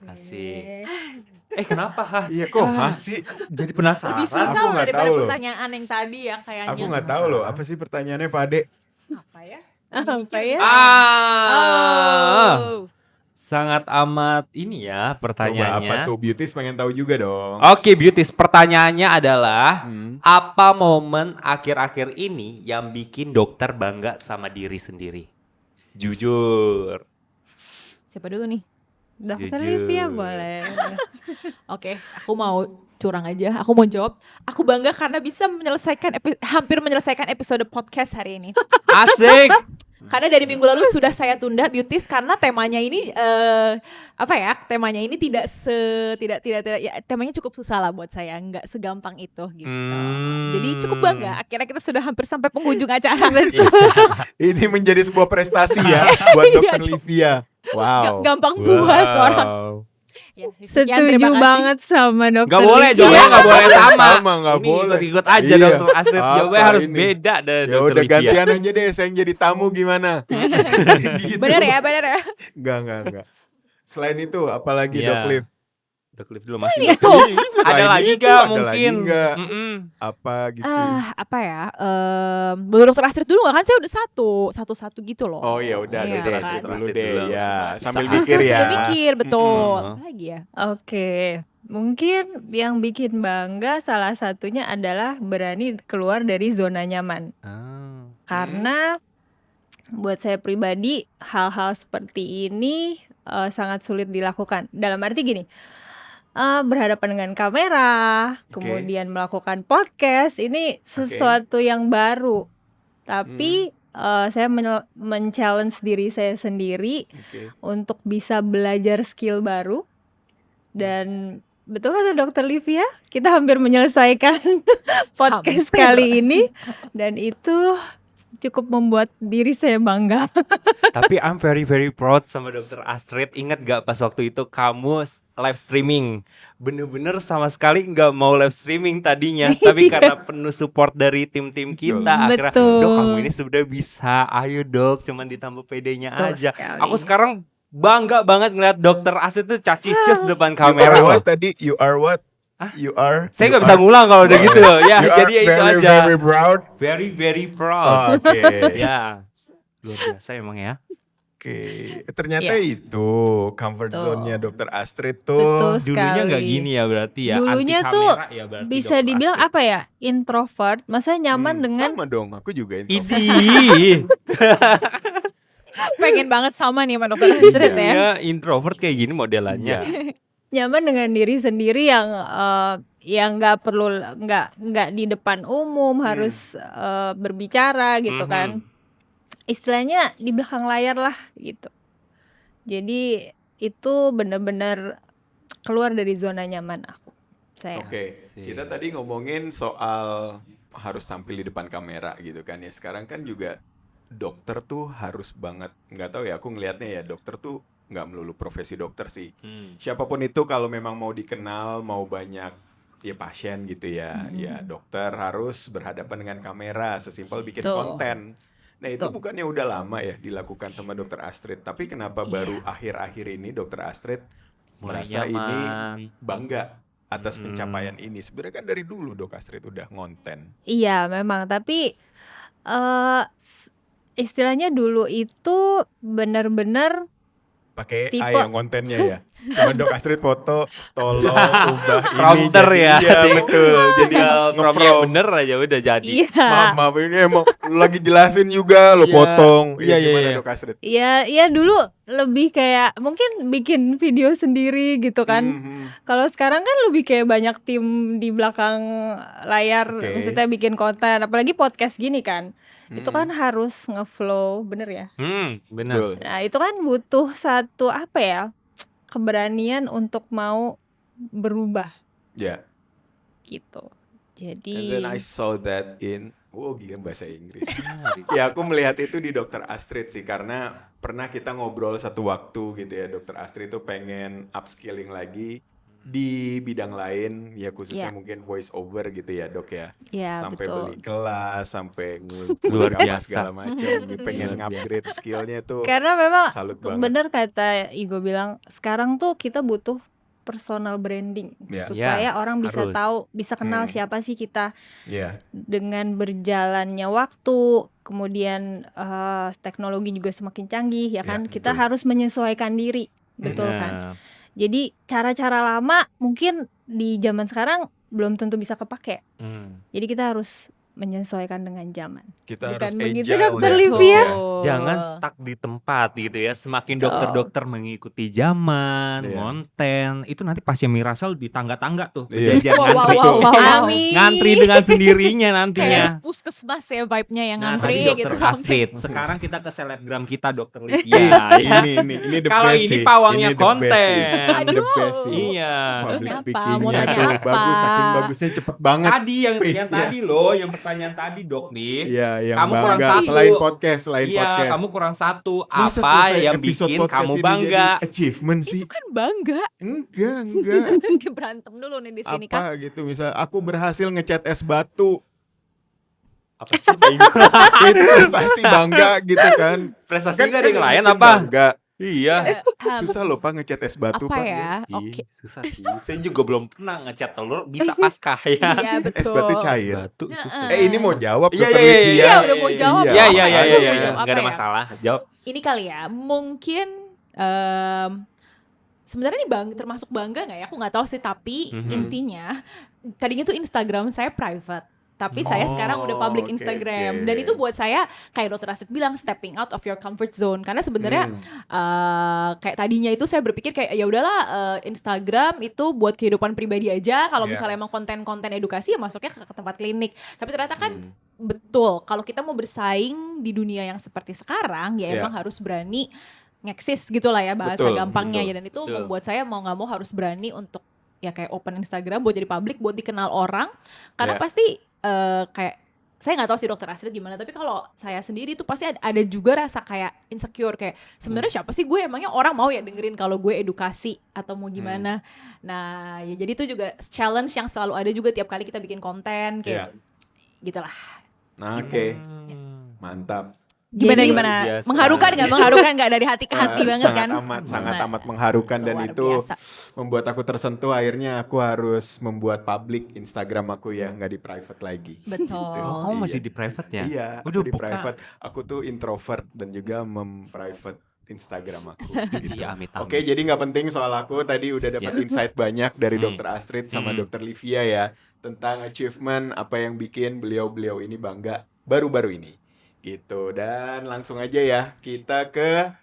Asik. Kenapa? Iya kok, hah sih? Jadi penasaran. Lebih susah aku loh nggak daripada tahu loh. pertanyaan yang tadi ya kayaknya. Aku nggak tahu loh, apa sih pertanyaannya Pak Ade? Apa ya? Apa ya? Oh. Sangat amat ini ya Coba pertanyaannya. apa tuh? Beauties pengen tahu juga dong. Oke, Beauties, pertanyaannya adalah Hmm. apa momen akhir-akhir ini yang bikin dokter bangga sama diri sendiri? Jujur. Siapa dulu nih? Dokter Jujur. Livia boleh. Oke, aku mau curang aja. Aku mau jawab. Aku bangga karena bisa hampir menyelesaikan episode podcast hari ini. Asik. Karena dari minggu lalu sudah saya tunda Beauties karena temanya ini temanya ini tidak ya, temanya cukup susah lah buat saya, nggak segampang itu gitu. Jadi cukup bangga. Akhirnya kita sudah hampir sampai penghujung acara. Ini menjadi sebuah prestasi ya buat dokter Livia. Wow. Gampang puas orang. Ya, sekian, terima Setuju kasih. banget sama dokter Gak boleh, Livia. jawabnya gak boleh sama. Nggak Ini boleh. ikut aja Iya. dokter Asep. Jawabnya Apa harus ini? beda dari Ya dokter udah Livia. gantian aja deh, saya yang jadi tamu gimana? Gitu. Bener ya. Enggak. Selain itu, apalagi Iya. Dok Liv? Dok Liv dulu masih. Itu. Ada Selain lagi itu, gak ada mungkin? lagi nggak? Mm-mm. Apa gitu? Apa ya? Menurut dokter Astrid dulu nggak kan saya udah satu-satu gitu loh. Oh ya udah, Iya, dokter kan? Astrid dulu Astrid deh. dulu. Ya, sambil Bisa. mikir ya. Sambil mikir, betul. Mm-mm. Apa lagi ya? Oke, mungkin yang bikin bangga salah satunya adalah berani keluar dari zona nyaman. Ah. Karena buat saya pribadi hal-hal seperti ini sangat sulit dilakukan. Dalam arti gini, berhadapan dengan kamera, kemudian melakukan podcast, ini sesuatu yang baru. Tapi saya men-challenge diri saya sendiri Oke. untuk bisa belajar skill baru. Dan betul kata Dokter Livia, kita hampir menyelesaikan podcast kali ini, dan itu cukup membuat diri saya bangga. Tapi I'm very very proud sama dokter Astrid. Ingat gak pas waktu itu kamu live streaming? Bener-bener sama sekali gak mau live streaming tadinya. Tapi karena penuh support dari tim-tim kita, akhirnya Betul. dok kamu ini sudah bisa. Ayo dok, cuman ditambah PD-nya Betul aja. sekali. Aku sekarang bangga banget ngeliat dokter Astrid tuh cacis-cus depan You are kamera loh. what tadi? You are what? You are. Saya you gak bisa are- ngulang kalau udah gitu. Ya, you jadi are itu very, aja. Very proud. Very very Oh, proud. Oke. Ya, luar biasa emang ya. Oke. Ternyata itu comfort Betul. zone-nya dokter Astrid Betul tuh. Dulunya nggak sekali. gini ya berarti ya. Dulunya anti tuh kamera ya berarti bisa dokter dibilang Astrid. apa ya, introvert, maksudnya nyaman dengan Sama dong, aku juga itu. Idih. Pengen banget sama nih sama dokter Astrid ya. Iya, introvert kayak gini modelannya. nyaman dengan diri sendiri yang nggak perlu nggak di depan umum harus berbicara gitu Mhm. kan, istilahnya di belakang layar lah gitu. Jadi itu benar-benar keluar dari zona nyaman aku. Saya Oke, kita tadi ngomongin soal harus tampil di depan kamera gitu kan ya. Sekarang kan juga dokter tuh harus banget, nggak tahu ya, aku ngelihatnya ya dokter tuh nggak melulu profesi dokter sih. Siapapun itu kalau memang mau dikenal, mau banyak ya pasien gitu ya, ya dokter harus berhadapan dengan kamera, sesimpel bikin Betul. konten. Nah itu Betul. bukannya udah lama ya dilakukan sama dokter Astrid, tapi kenapa baru akhir-akhir ini dokter Astrid Mulai merasa ini nyaman. bangga atas pencapaian ini? Sebenarnya kan dari dulu Dok Astrid udah ngonten. Iya memang, tapi istilahnya dulu itu benar-benar Pakai tipe yang kontennya ya. Sama Dok Astrid foto, tolong ubah ini Prompter jadi, ya. Iya betul. Jadi Promptnya nge-prompt. bener aja udah jadi. iya. Maaf ini emang lagi jelasin juga lo Iya. potong. Iya, iya, Gimana iya. Dok Astrid? Iya dulu lebih kayak mungkin bikin video sendiri gitu kan. Kalau sekarang kan lebih kayak banyak tim di belakang layar, Oke. maksudnya bikin konten, apalagi podcast gini kan. Itu kan harus ngeflow, bener ya? Bener. Betul. Nah, itu kan butuh satu apa ya? Keberanian untuk mau berubah Ya. gitu. And Jadi then I saw that in gila bahasa Inggris. Ya aku melihat itu di Dr. Astrid sih karena pernah kita ngobrol satu waktu gitu ya, Dr. Astrid tuh pengen upskilling lagi di bidang lain ya, khususnya Ya. mungkin voice over gitu ya Dok ya. ya Sampai betul. beli kelas, sampai Luar ngulik apa biasa. segala macam, pengen upgrade skillnya tuh. Karena memang Salut banget. bener kata Igo bilang, sekarang tuh kita butuh personal branding Ya. supaya orang bisa harus. tahu, bisa kenal siapa sih kita. Ya. Dengan berjalannya waktu, kemudian teknologi juga semakin canggih ya kan, kita betul. harus menyesuaikan diri, betul Bener. kan. Jadi cara-cara lama mungkin di zaman sekarang belum tentu bisa kepake. Jadi kita harus menyesuaikan dengan zaman. Kita Bukan harus begitu, agile Dokter ya. Livia? Jangan stuck di tempat gitu ya. Semakin dokter-dokter mengikuti zaman, Iya. konten, itu nanti pasien Mirasal di tangga-tangga tuh. Iya. Berjajar Wow, ngantri. wow, wow, wow. Amin. Ngantri dengan sendirinya nantinya. Kayak puskesmas ya vibe-nya yang Nah, ngantri tadi gitu. Dokter Astrid. Sekarang kita ke selebgram kita Dokter Iya, Livia. ini the Kalau best ini sih. pawangnya Ini the best konten. sih. Ini the Aduh. best sih. Iya. Public Apa? speaking-nya Mau tanya tuh apa? bagus, saking bagusnya cepet banget. Tadi yang Pace-nya. tadi loh, yang pertanyaan tadi Dok nih. Iya, yang Kamu kurang bangga satu. selain podcast. Iya, kamu kurang satu. Masa Apa selesai yang episode bikin podcast kamu ini bangga? jadi achievement sih? Itu kan bangga. Enggak. Berantem dulu nih di sini kan. Apa gitu, misal aku berhasil ngecat es batu. Apa sih? Itu prestasi bangga gitu kan. Prestasi Kan nggak ada yang lain bikin apa? Bangga. Iya. Susah loh Pak ngecat es batu Apa Pak. ya? Sih, Oke. susah sih. Saya juga belum pernah ngecat telur bisa paskah ya. Iya betul. Es batu cair. Batu susah. Ini mau jawab Iya, Dokter iya, iya, Livia. Iya, udah mau jawab. Iya. Iya, Apa iya, ya? iya, Aduh, iya, mau iya. jawab Nggak apa ada ya? masalah. Jawab. Ini kali ya, mungkin sebenarnya ini termasuk bangga nggak ya? Aku nggak tahu sih, tapi intinya tadinya tuh Instagram saya private. Tapi saya sekarang udah public oke, Instagram. oke. Dan itu buat saya kayak Dr. Astrid bilang, stepping out of your comfort zone. Karena sebenarnya kayak tadinya itu saya berpikir kayak ya udahlah, Instagram itu buat kehidupan pribadi aja. Kalau Iya. misalnya emang konten-konten edukasi ya masuknya ke tempat klinik. Tapi ternyata kan betul, kalau kita mau bersaing di dunia yang seperti sekarang ya Iya. emang harus berani ngeksis gitu lah ya bahasa Betul, gampangnya betul, ya. Dan itu betul. membuat saya mau nggak mau harus berani untuk ya kayak open Instagram buat jadi public, buat dikenal orang. Karena Iya. pasti kayak saya nggak tahu sih Dokter Astrid gimana, tapi kalau saya sendiri tuh pasti ada juga rasa kayak insecure, kayak sebenarnya siapa sih gue, emangnya orang mau ya dengerin kalau gue edukasi atau mau gimana. Nah ya jadi itu juga challenge yang selalu ada juga tiap kali kita bikin konten kayak gitulah. Oke. Mantap. Gimana Jadi- gimana? Biasa. Mengharukan nggak dari hati ke hati banget kan? Sangat Nah, amat mengharukan, dan luar itu biasa. membuat aku tersentuh. Akhirnya aku harus membuat public Instagram aku ya, nggak di private lagi. Betul. Oh, kamu masih di private ya? Iya, Udah aku di buka. private. Aku tuh introvert dan juga memprivate Instagram aku. Gitu. Iya, amit-amit. Oke, jadi nggak penting soal aku. Tadi udah dapat insight banyak dari Dr. Astrid sama Dr. Livia ya, tentang achievement apa yang bikin beliau-beliau ini bangga baru-baru ini. Gitu. Dan langsung aja ya kita ke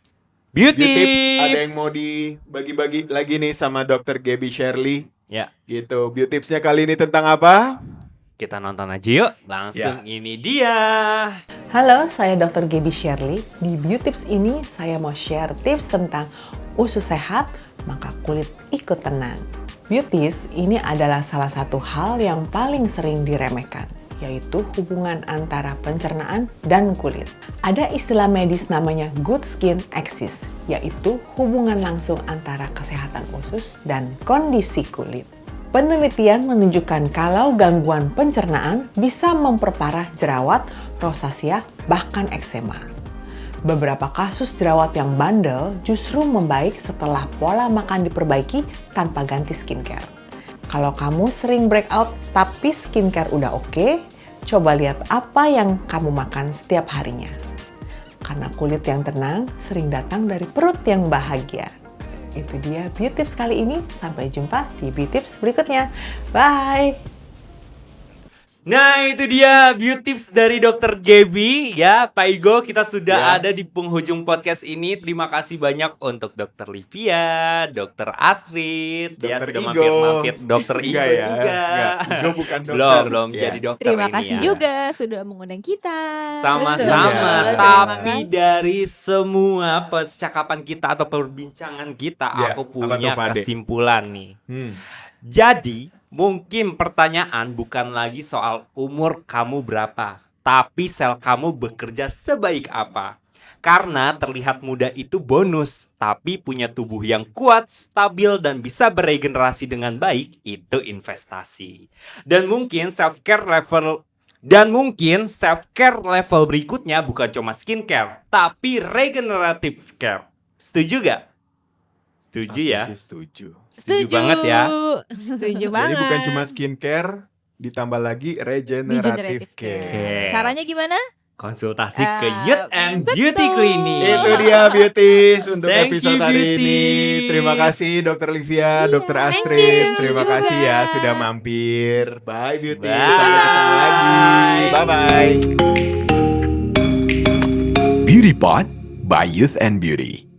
Beauty tips. Ada yang mau dibagi-bagi lagi nih sama Dr. Gaby Shirley. Ya, Gitu. Beauty tipsnya kali ini tentang apa? kita nonton aja yuk. Langsung ini dia. Halo, saya Dr. Gaby Shirley. Di Beauty Tips ini saya mau share tips tentang usus sehat, maka kulit ikut tenang. Beauties ini adalah salah satu hal yang paling sering diremehkan, yaitu hubungan antara pencernaan dan kulit. Ada istilah medis namanya good skin axis, yaitu hubungan langsung antara kesehatan usus dan kondisi kulit. Penelitian menunjukkan kalau gangguan pencernaan bisa memperparah jerawat, rosacea, bahkan eksema. Beberapa kasus jerawat yang bandel justru membaik setelah pola makan diperbaiki tanpa ganti skincare. Kalau kamu sering breakout tapi skincare udah oke, coba lihat apa yang kamu makan setiap harinya. Karena kulit yang tenang sering datang dari perut yang bahagia. Itu dia beauty tips kali ini. Sampai jumpa di beauty tips berikutnya. Bye! Nah itu dia beauty tips dari Dr. Gaby ya Pak Igo, kita sudah ada di penghujung podcast ini. Terima kasih banyak untuk Dr. Livia, Dr. Astrid, Dr. sudah Igo. mampir-mampir. Dr. Igo Enggak ya, juga. enggak. Igo bukan dokter. Belum Ya. jadi dokter Terima ini kasih ya. juga sudah mengundang kita. Sama-sama, Betul. tapi dari semua percakapan kita atau perbincangan kita, Ya, aku apa punya tuh, Pak Ade? kesimpulan nih. Hmm. Jadi, mungkin pertanyaan bukan lagi soal umur kamu berapa, tapi sel kamu bekerja sebaik apa. Karena terlihat muda itu bonus, tapi punya tubuh yang kuat, stabil, dan bisa beregenerasi dengan baik, itu investasi. Dan mungkin self-care level berikutnya bukan cuma skincare, tapi regenerative care. Setuju gak? Setuju ya? Aku sih setuju. Setuju banget ya. Setuju Jadi banget. bukan cuma skincare, ditambah lagi regenerative care. Caranya gimana? Konsultasi ke Youth and Beauty Clinic. Itu dia beauties untuk Thank episode you, hari ini. beauties. Terima kasih Dr. Livia, Dr. Astrid. you Terima juga. kasih ya sudah mampir. Bye beauties. Bye. Sampai ketemu lagi. Bye bye. Beauty Pod by Youth and Beauty.